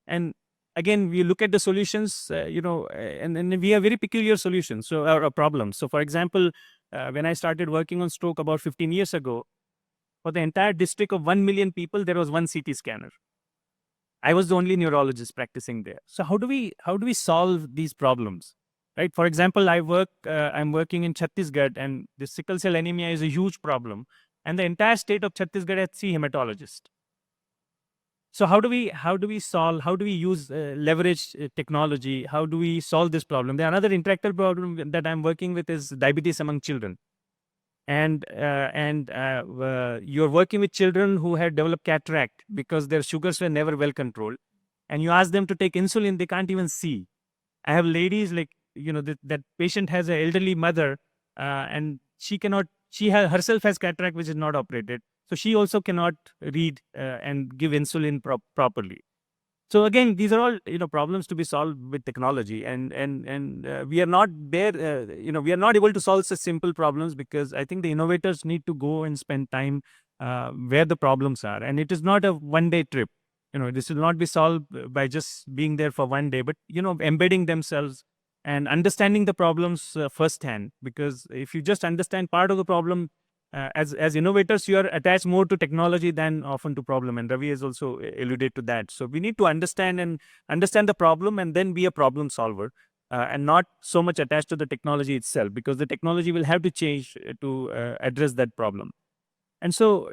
And again, we look at the solutions, and we have very peculiar solutions, or problems. So for example, when I started working on stroke about 15 years ago, for the entire district of 1 million people, there was one CT scanner. I was the only neurologist practicing there. So how do we solve these problems, right? For example, I'm working in Chhattisgarh, and the sickle cell anemia is a huge problem, and the entire state of Chhattisgarh has 3 hematologists. So how do we use leverage technology? How do we solve this problem? The another intractable problem that I'm working with is diabetes among children. And you're working with children who had developed cataract because their sugars were never well controlled. And you ask them to take insulin, they can't even see. I have ladies that patient has an elderly mother, and she herself has cataract, which is not operated. So she also cannot read and give insulin properly. So again, these are all problems to be solved with technology, and we are not there. We are not able to solve such simple problems because I think the innovators need to go and spend time where the problems are, and it is not a one-day trip. This will not be solved by just being there for one day, but embedding themselves and understanding the problems firsthand. Because if you just understand part of the problem, as innovators, you are attached more to technology than often to problem, and Ravi has also alluded to that. So we need to understand the problem and then be a problem solver, and not so much attached to the technology itself, because the technology will have to change to address that problem. And so,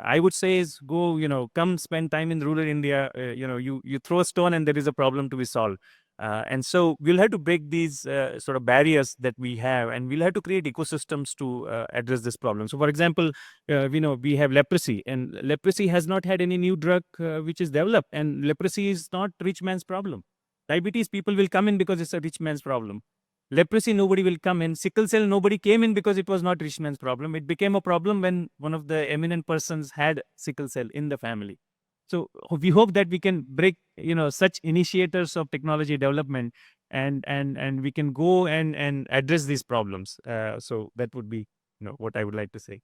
I would say is go, come spend time in rural India. You throw a stone and there is a problem to be solved. And so we'll have to break these sort of barriers that we have, and we'll have to create ecosystems to address this problem. So, for example, we have leprosy, and leprosy has not had any new drug which is developed, and leprosy is not rich man's problem. Diabetes, people will come in because it's a rich man's problem. Leprosy, nobody will come in. Sickle cell, nobody came in because it was not rich man's problem. It became a problem when one of the eminent persons had sickle cell in the family. So we hope that we can break, such initiators of technology development, and we can go and address these problems. So that would be, what I would like to say.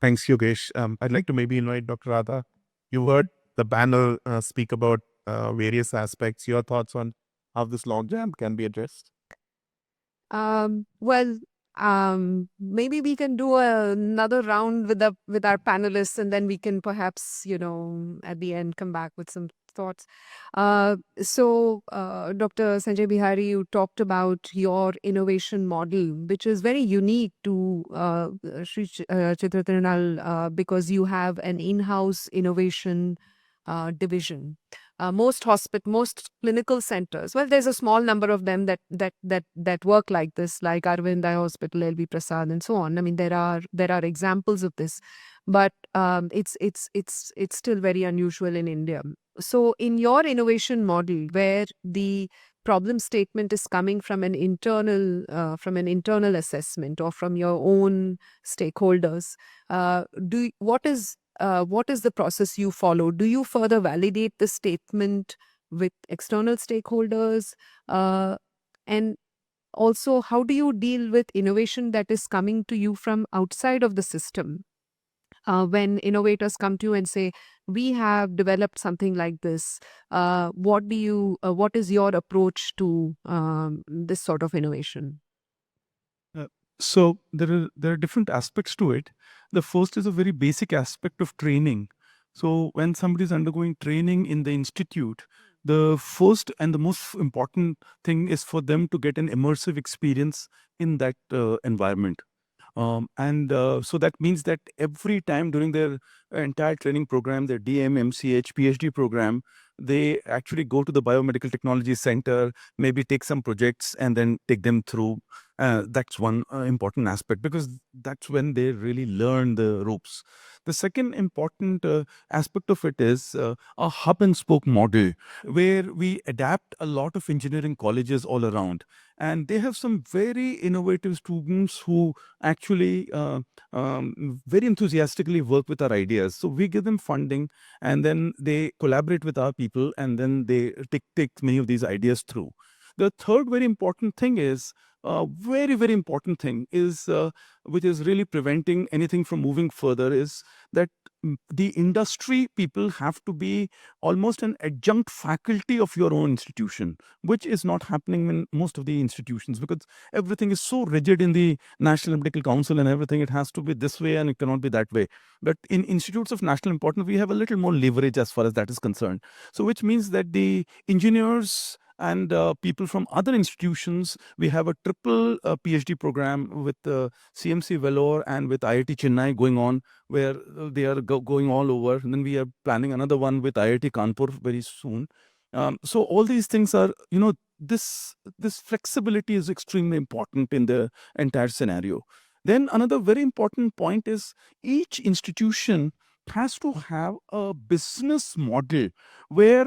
Thanks, Yogesh. I'd like to maybe invite Dr. Radha. You heard the panel speak about various aspects. Your thoughts on how this logjam can be addressed? Well, maybe we can do another round with our panelists, and then we can perhaps, at the end come back with some thoughts. Dr. Sanjay Bihari, you talked about your innovation model, which is very unique to Sri Chitra Tirunal, because you have an in-house innovation division. Most clinical centers, well, there's a small number of them that work like this, like Arvind Eye Hospital, LV Prasad, and so on. I mean, there are examples of this, but it's still very unusual in India. So, in your innovation model, where the problem statement is coming from an internal assessment or from your own stakeholders, what is the process you follow? Do you further validate the statement with external stakeholders? And also, how do you deal with innovation that is coming to you from outside of the system? When innovators come to you and say, "We have developed something like this," what is your approach to this sort of innovation? So there are different aspects to it. The first is a very basic aspect of training. So when somebody is undergoing training in the institute, the first and the most important thing is for them to get an immersive experience in that environment. So that means that every time during their entire training program, their DM, MCH, PhD program, they actually go to the Biomedical Technology Center, maybe take some projects and then take them through. That's one important aspect, because that's when they really learn the ropes. The second important aspect of it is a hub and spoke model, where we adapt a lot of engineering colleges all around. And they have some very innovative students who actually very enthusiastically work with our ideas. So we give them funding, and then they collaborate with our people, and then they take many of these ideas through. The third very important thing is, very, very important thing is, which is really preventing anything from moving further, is that the industry people have to be almost an adjunct faculty of your own institution, which is not happening in most of the institutions, because everything is so rigid in the National Medical Council and everything. It has to be this way and it cannot be that way. But in institutes of national importance, we have a little more leverage as far as that is concerned. So which means that the engineers and people from other institutions, we have a triple PhD program with CMC Vellore and with IIT Chennai going on, where they are going all over. And then we are planning another one with IIT Kanpur very soon. So all these things are, this flexibility is extremely important in the entire scenario. Then another very important point is, each institution has to have a business model where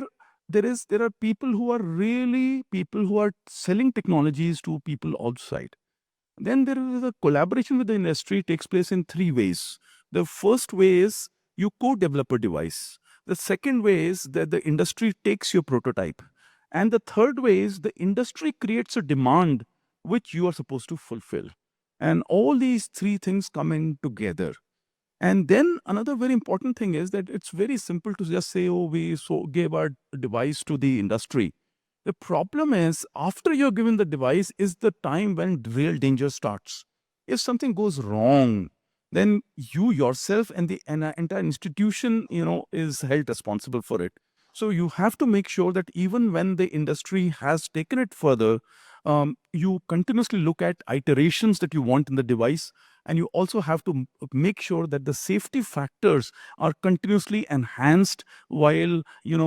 there are people who are selling technologies to people outside. Then there is a collaboration with the industry takes place in three ways. The first way is you co-develop a device. The second way is that the industry takes your prototype. And the third way is the industry creates a demand which you are supposed to fulfill. And all these three things come in together. And then another very important thing is that it's very simple to just say, "Oh, we gave our device to the industry." The problem is, after you're given the device is the time when real danger starts. If something goes wrong, then you yourself and the entire institution, is held responsible for it. So you have to make sure that even when the industry has taken it further, you continuously look at iterations that you want in the device, and you also have to make sure that the safety factors are continuously enhanced while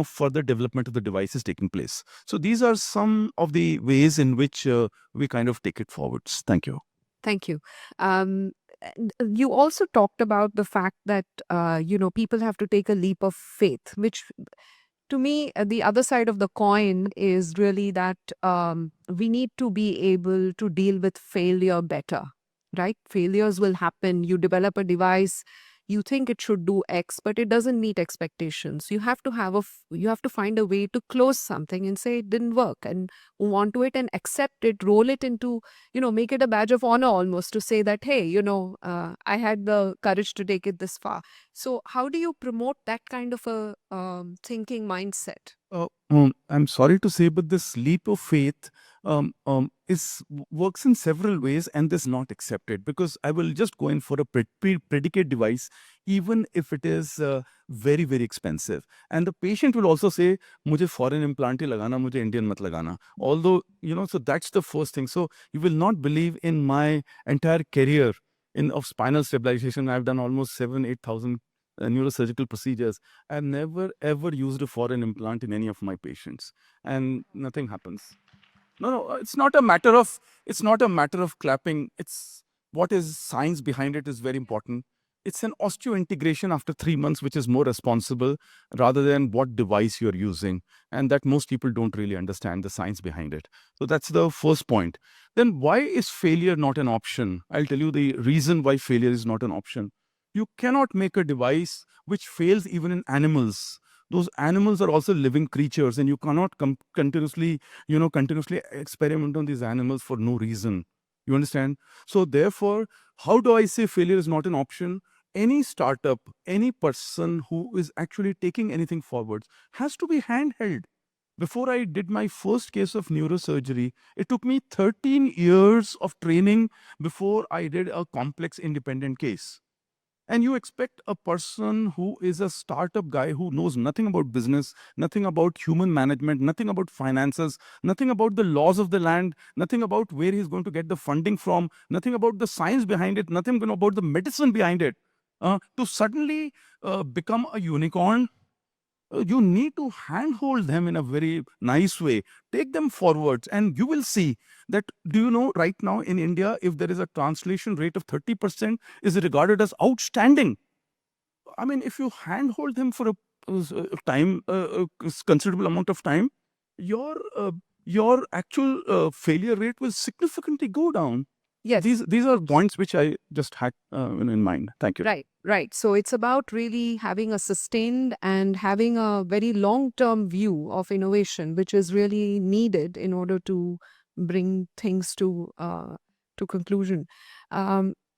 further development of the device is taking place. So these are some of the ways in which we kind of take it forwards. Thank you. Thank you. You also talked about the fact that people have to take a leap of faith, which, to me, the other side of the coin is really that we need to be able to deal with failure better, right? Failures will happen. You develop a device, you think it should do X, but it doesn't meet expectations. You have to find a way to close something and say it didn't work, and move on to it and accept it, roll it into, make it a badge of honor almost, to say that, hey, I had the courage to take it this far. So how do you promote that kind of a thinking mindset? I'm sorry to say, but this leap of faith works in several ways, and is not accepted, because I will just go in for a predicate device, even if it is very very expensive, and the patient will also say, "मुझे foreign implant ही लगाना, मुझे Indian मत लगाना." Although, so that's the first thing. So you will not believe, in my entire career of spinal stabilization, I've done almost 7,000-8,000 neurosurgical procedures. I've never ever used a foreign implant in any of my patients, and nothing happens. No, it's not a matter of clapping. It's what is science behind it is very important. It's an osseointegration after 3 months, which is more responsible rather than what device you're using, and that most people don't really understand the science behind it. So that's the first point. Then why is failure not an option? I'll tell you the reason why failure is not an option. You cannot make a device which fails even in animals. Those animals are also living creatures, and you cannot continuously experiment on these animals for no reason. You understand? So therefore, how do I say failure is not an option? Any startup, any person who is actually taking anything forward has to be handheld. Before I did my first case of neurosurgery, it took me 13 years of training before I did a complex independent case. And you expect a person who is a startup guy who knows nothing about business, nothing about human management, nothing about finances, nothing about the laws of the land, nothing about where he's going to get the funding from, nothing about the science behind it, nothing about the medicine behind it, to suddenly become a unicorn. You need to handhold them in a very nice way, take them forwards, and you will see that. Do you know, right now in India, if there is a translation rate of 30%, is regarded as outstanding. I mean, if you handhold them for a considerable amount of time, your actual failure rate will significantly go down. Yes. These are points which I just had in mind. Thank you. Right. So it's about really having a sustained and having a very long-term view of innovation, which is really needed in order to bring things to conclusion.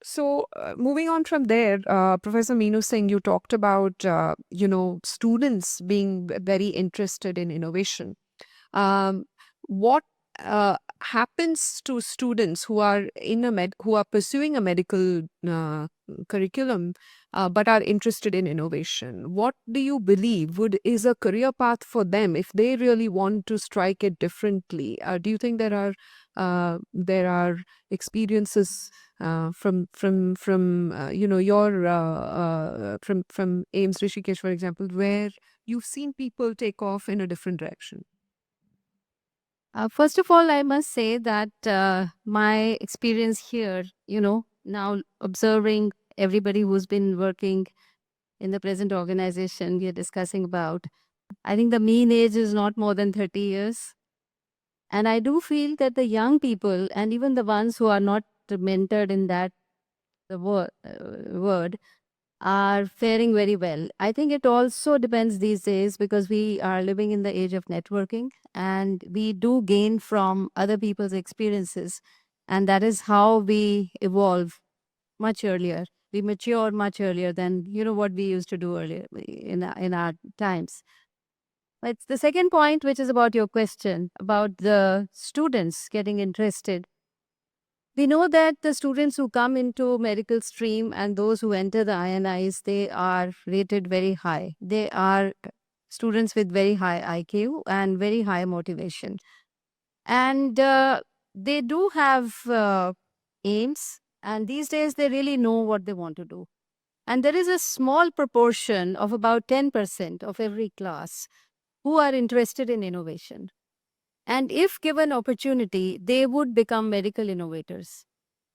So moving on from there, Professor Meenu Singh, you talked about students being very interested in innovation. What happens to students who are who are pursuing a medical curriculum but are interested in innovation? What do you believe is a career path for them if they really want to strike it differently? Do you think there are experiences from your from AIMS Rishikesh, for example, where you've seen people take off in a different direction? First of all, I must say that my experience here, now observing everybody who's been working in the present organization we are discussing about, I think the mean age is not more than 30 years. And I do feel that the young people, and even the ones who are not mentored in that word, are faring very well. I think it also depends these days because we are living in the age of networking, and we do gain from other people's experiences. And that is how we evolve much earlier. We mature much earlier than what we used to do earlier in our times. But the second point, which is about your question about the students getting interested, we know that the students who come into medical stream and those who enter the INIs, they are rated very high. They are students with very high IQ and very high motivation. And they do have aims, and these days they really know what they want to do. And there is a small proportion of about 10% of every class who are interested in innovation. And if given opportunity, they would become medical innovators.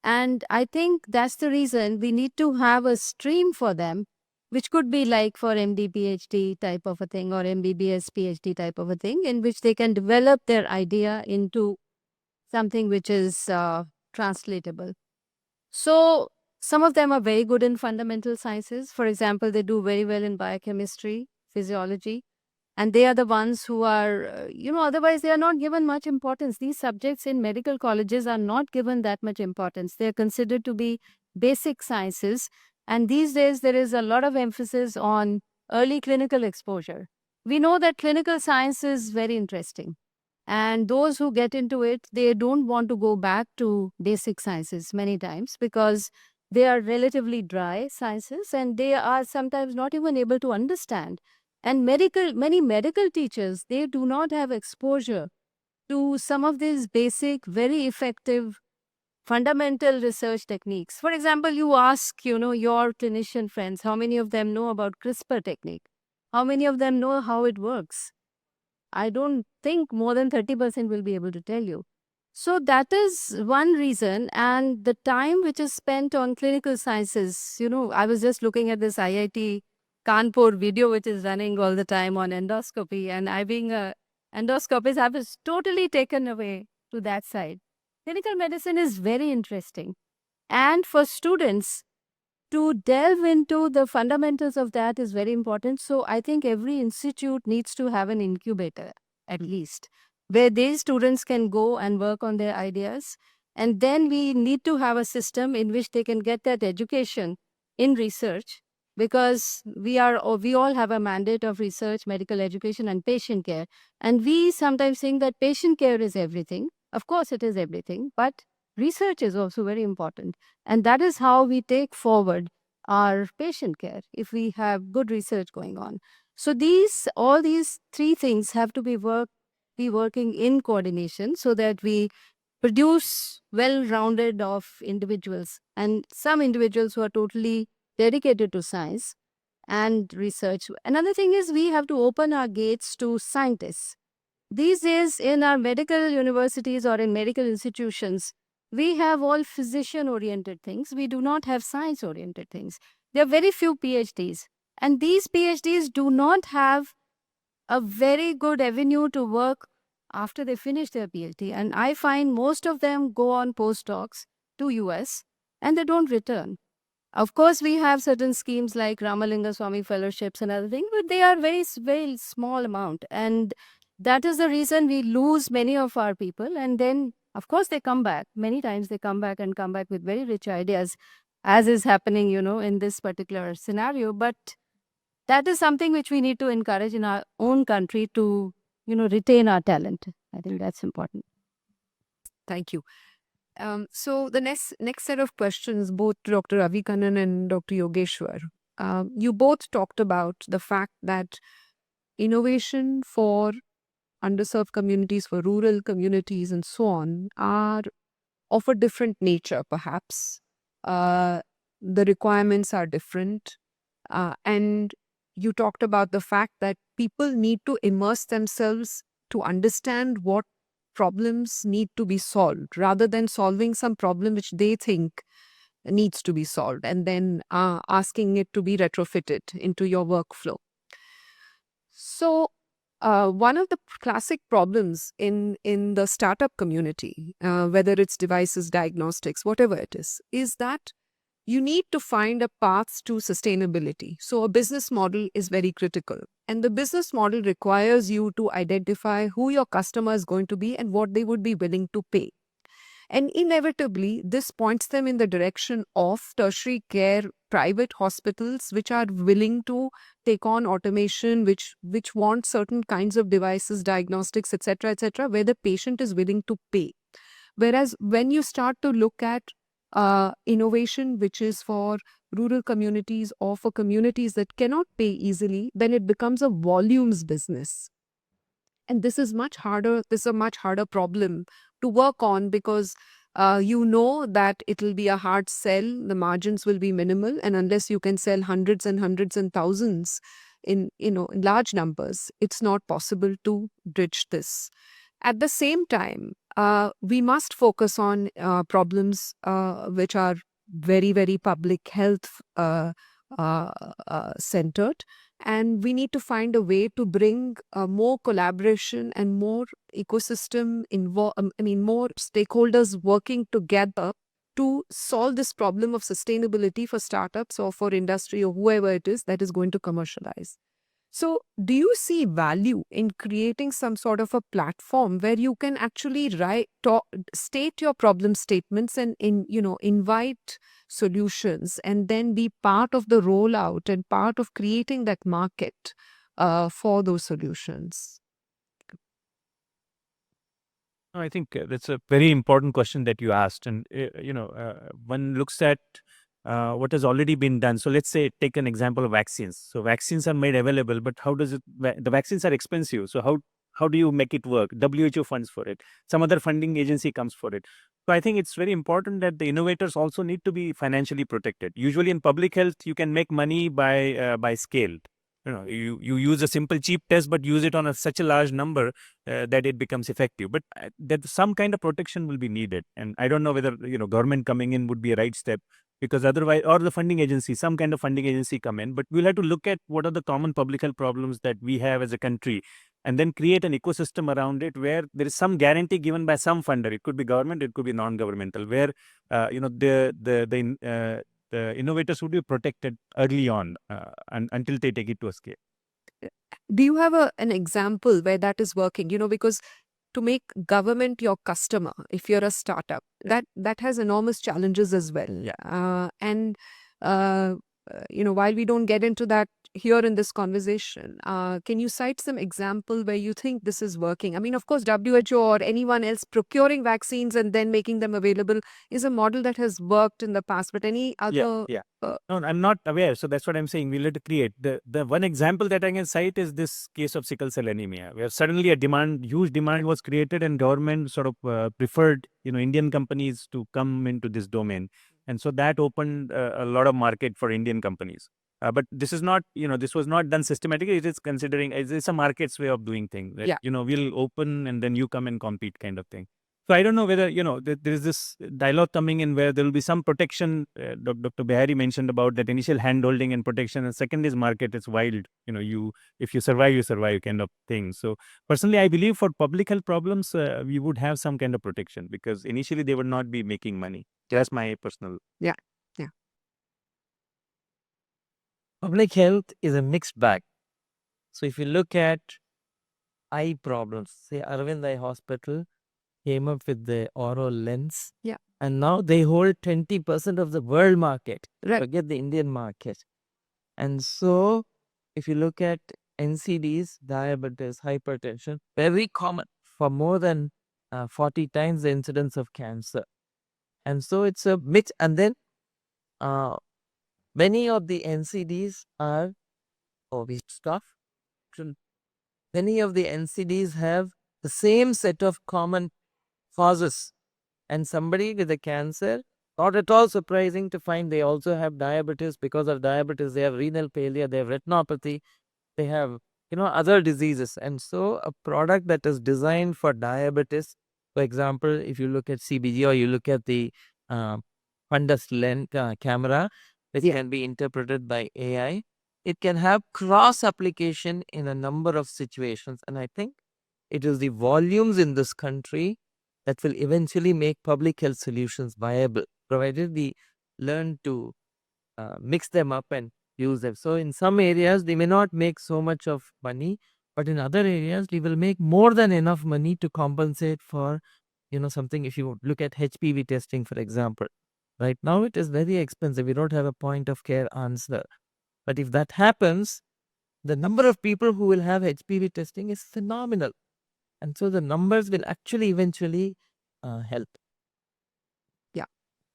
And I think that's the reason we need to have a stream for them, which could be like for MD, PhD type of a thing, or MBBS, PhD type of a thing, in which they can develop their idea into something which is translatable. So some of them are very good in fundamental sciences. For example, they do very well in biochemistry, physiology. And they are the ones who are, otherwise they are not given much importance. These subjects in medical colleges are not given that much importance. They are considered to be basic sciences. And these days there is a lot of emphasis on early clinical exposure. we know that clinical science is very interesting. And those who get into it, they don't want to go back to basic sciences many times because they are relatively dry sciences and they are sometimes not even able to understand. And many medical teachers, they do not have exposure to some of these basic, very effective fundamental research techniques. For example, you ask, your clinician friends, how many of them know about CRISPR technique? How many of them know how it works? I don't think more than 30% will be able to tell you. So that is one reason. And the time which is spent on clinical sciences, I was just looking at this IIT Kanpur video, which is running all the time on endoscopy. And I being a endoscopist, I was totally taken away to that side. Clinical medicine is very interesting. And for students, to delve into the fundamentals of that is very important. So I think every institute needs to have an incubator, at least, where these students can go and work on their ideas. And then we need to have a system in which they can get that education in research, because we all have a mandate of research, medical education, and patient care. And we sometimes think that patient care is everything. Of course, it is everything, but research is also very important. And that is how we take forward our patient care if we have good research going on. So all these three things have to be working in coordination so that we produce well-rounded of individuals, and some individuals who are totally dedicated to science and research. Another thing is we have to open our gates to scientists. These days in our medical universities or in medical institutions, we have all physician-oriented things. We do not have science-oriented things. There are very few PhDs. And these PhDs do not have a very good avenue to work after they finish their PhD. And I find most of them go on postdocs to US and they don't return. Of course, we have certain schemes like Ramalinga Swami fellowships and other things, but they are very small amount. And that is the reason we lose many of our people. And then, of course, they come back. Many times they come back with very rich ideas, as is happening, in this particular scenario. But that is something which we need to encourage in our own country to, retain our talent. I think that's important. Thank you. So the next set of questions, both Dr. Ravi Kannan and Dr. Yogeshwar, you both talked about the fact that innovation for underserved communities, for rural communities and so on, are of a different nature, perhaps. The requirements are different. And you talked about the fact that people need to immerse themselves to understand what problems need to be solved, rather than solving some problem which they think needs to be solved and then asking it to be retrofitted into your workflow. So one of the classic problems in the startup community, whether it's devices, diagnostics, whatever it is that you need to find a path to sustainability. So a business model is very critical. And the business model requires you to identify who your customer is going to be and what they would be willing to pay. And inevitably, this points them in the direction of tertiary care private hospitals, which are willing to take on automation, which want certain kinds of devices, diagnostics, etc., where the patient is willing to pay. Whereas when you start to look at innovation, which is for rural communities or for communities that cannot pay easily, then it becomes a volumes business. And this is much harder. This is a much harder problem to work on, because you know that it will be a hard sell. The margins will be minimal, and unless you can sell hundreds and hundreds and thousands in large numbers, it's not possible to bridge this. At the same time, we must focus on problems which are very, very public health centered. And we need to find a way to bring more collaboration and more ecosystem more stakeholders working together to solve this problem of sustainability for startups or for industry or whoever it is that is going to commercialize. So do you see value in creating some sort of a platform where you can actually state your problem statements and invite solutions, and then be part of the rollout and part of creating that market for those solutions? No, I think that's a very important question that you asked. And, one looks at what has already been done. So let's say take an example of vaccines. So vaccines are made available, but how does the vaccines are expensive. So how do you make it work? WHO funds for it. Some other funding agency comes for it. So I think it's very important that the innovators also need to be financially protected. Usually in public health, you can make money by scale. You use a simple cheap test, but use it on such a large number that it becomes effective. But that some kind of protection will be needed. And I don't know whether government coming in would be a right step, because otherwise, or the funding agency, some kind of funding agency come in. But we'll have to look at what are the common public health problems that we have as a country, and then create an ecosystem around it where there is some guarantee given by some funder. It could be government, it could be non-governmental, where the innovators would be protected early on until they take it to a scale. Do you have an example where that is working? Because to make government your customer, if you're a startup, that has enormous challenges as well. And while we don't get into that here in this conversation, can you cite some example where you think this is working? I mean, of course, WHO or anyone else procuring vaccines and then making them available is a model that has worked in the past. But any other? No, I'm not aware. So that's what I'm saying. We'll have to create. The one example that I can cite is this case of sickle cell anemia, where suddenly huge demand was created, and government sort of preferred, Indian companies to come into this domain. And so that opened a lot of market for Indian companies. But this is not, this was not done systematically. It is considering, it's a market's way of doing things. That, we'll open and then you come and compete kind of thing. So I don't know whether, there is this dialogue coming in where there will be some protection. Dr. Behari mentioned about that initial hand-holding and protection. And second is market. It's wild. If you survive kind of thing. So personally, I believe for public health problems, we would have some kind of protection, because initially they would not be making money. That's my personal. Public health is a mixed bag. So if you look at eye problems, say Arvind Eye Hospital came up with the oral lens. Yeah. And now they hold 20% of the world market. Right. Forget the Indian market. And so if you look at NCDs, diabetes, hypertension, very common, for more than 40 times the incidence of cancer. And so it's a mix. And then many of the NCDs are stuff. Many of the NCDs have the same set of common causes. And somebody with a cancer, not at all surprising to find they also have diabetes. Because of diabetes, they have renal failure, they have retinopathy, they have other diseases. And so a product that is designed for diabetes, for example, if you look at CBG or you look at the fundus lens camera, which can be interpreted by AI, it can have cross application in a number of situations. And I think it is the volumes in this country that will eventually make public health solutions viable, provided we learn to mix them up and use them. So in some areas, they may not make so much of money, but in other areas, we will make more than enough money to compensate for, something. If you look at HPV testing, for example, right now it is very expensive. We don't have a point of care answer. But if that happens, the number of people who will have HPV testing is phenomenal. And so the numbers will actually eventually help.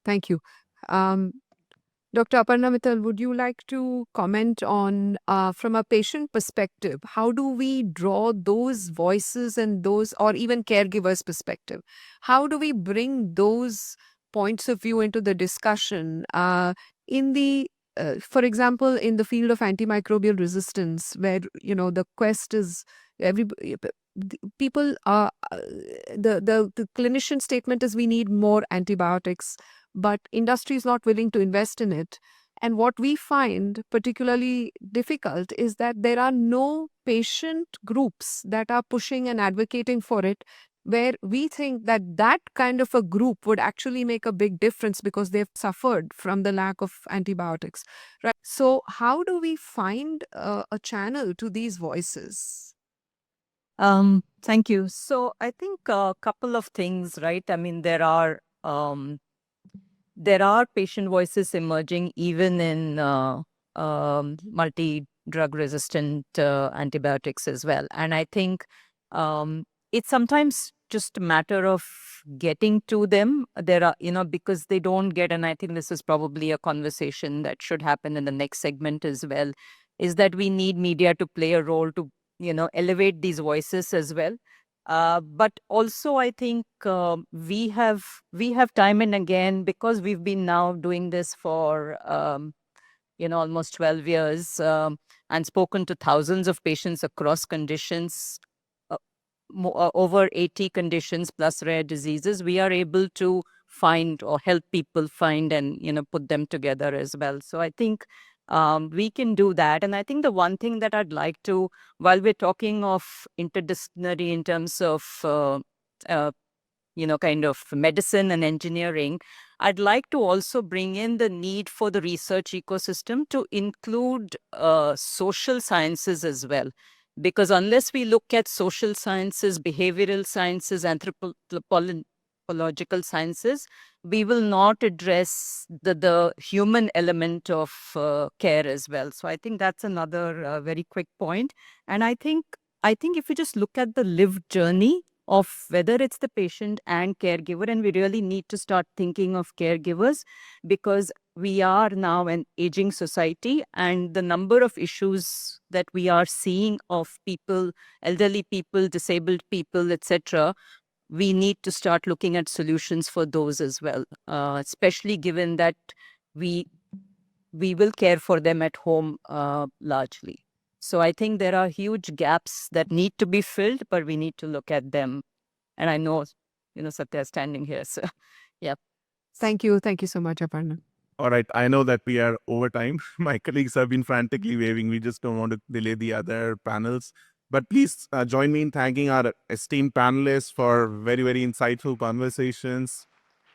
Thank you. Dr. Aparna Mittal, would you like to comment on, from a patient perspective, how do we draw those voices and those, or even caregivers' perspective? How do we bring those points of view into the discussion in the, for example, in the field of antimicrobial resistance, where, the quest is people are, the clinician statement is we need more antibiotics, but industry is not willing to invest in it. And what we find particularly difficult is that there are no patient groups that are pushing and advocating for it, where we think that that kind of a group would actually make a big difference because they've suffered from the lack of antibiotics. Right. So how do we find a channel to these voices? Thank you. So I think a couple of things, right? I mean, there are patient voices emerging even in multidisciplinary drug-resistant antibiotics as well. And I think it's sometimes just a matter of getting to them. There are, because they don't get, and I think this is probably a conversation that should happen in the next segment as well, is that we need media to play a role to, elevate these voices as well. But also, I think we have time and again, because we've been now doing this for almost 12 years, and spoken to thousands of patients across conditions, over 80 conditions plus rare diseases. We are able to find or help people find and put them together as well. So I think we can do that. And I think the one thing that I'd like to, while we're talking of interdisciplinary in terms of kind of medicine and engineering, I'd like to also bring in the need for the research ecosystem to include social sciences as well. Because unless we look at social sciences, behavioral sciences, anthropological sciences, we will not address the human element of care as well. So I think that's another very quick point. And I think if we just look at the lived journey of whether it's the patient and caregiver, and we really need to start thinking of caregivers, because we are now an aging society, and the number of issues that we are seeing of people, elderly people, disabled people, etc., we need to start looking at solutions for those as well, especially given that we will care for them at home largely. So I think there are huge gaps that need to be filled, but we need to look at them. And I know, Satya is standing here. So, yeah. Thank you. Thank you so much, Aparna. All right, I know that we are over time. My colleagues have been frantically waving. We just don't want to delay the other panels. But please join me in thanking our esteemed panelists for very, very insightful conversations.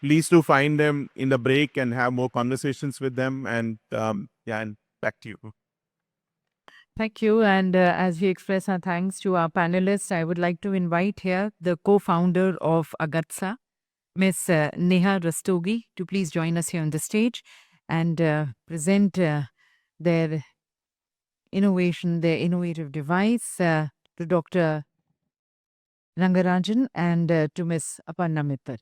Please do find them in the break and have more conversations with them. And and back to you. Thank you. And as we express our thanks to our panelists, I would like to invite here the co-founder of Agatsa, Ms. Neha Rastogi, to please join us here on the stage and present their innovation, their innovative device to Dr. Rangarajan and to Ms. Aparna Mittal.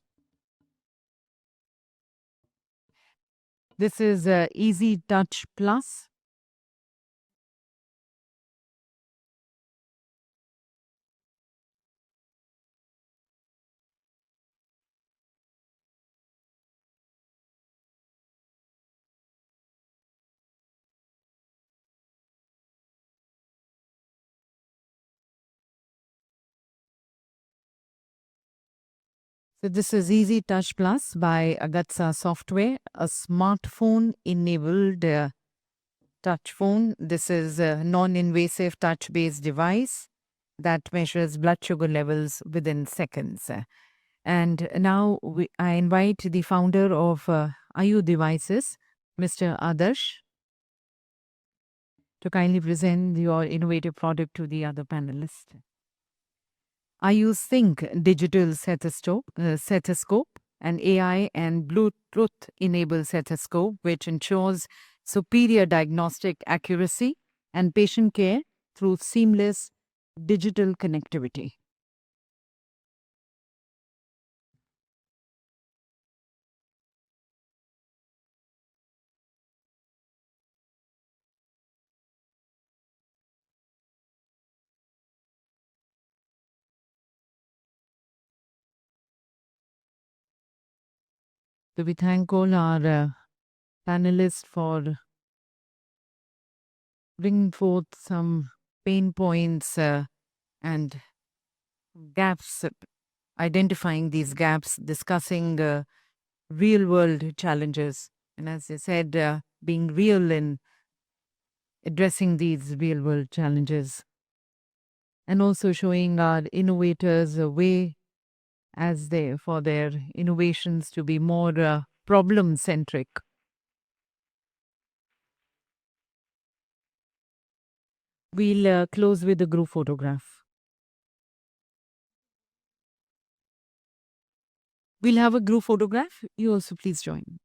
This is Easy Touch Plus. So this is Easy Touch Plus by Agatsa Software, a smartphone-enabled touch phone. This is a non-invasive touch-based device that measures blood sugar levels within seconds. And now I invite the founder of Ayu Devices, Mr. Adarsh, to kindly present your innovative product to the other panelists. Ayu Sync digital stethoscope, an AI and Bluetooth-enabled stethoscope, which ensures superior diagnostic accuracy and patient care through seamless digital connectivity. So we thank all our panelists for bringing forth some pain points and gaps, identifying these gaps, discussing real world challenges. And as I said, being real in addressing these real world challenges. And also showing our innovators a way for their innovations to be more problem centric. We'll close with a group photograph. We'll have a group photograph. You also please join.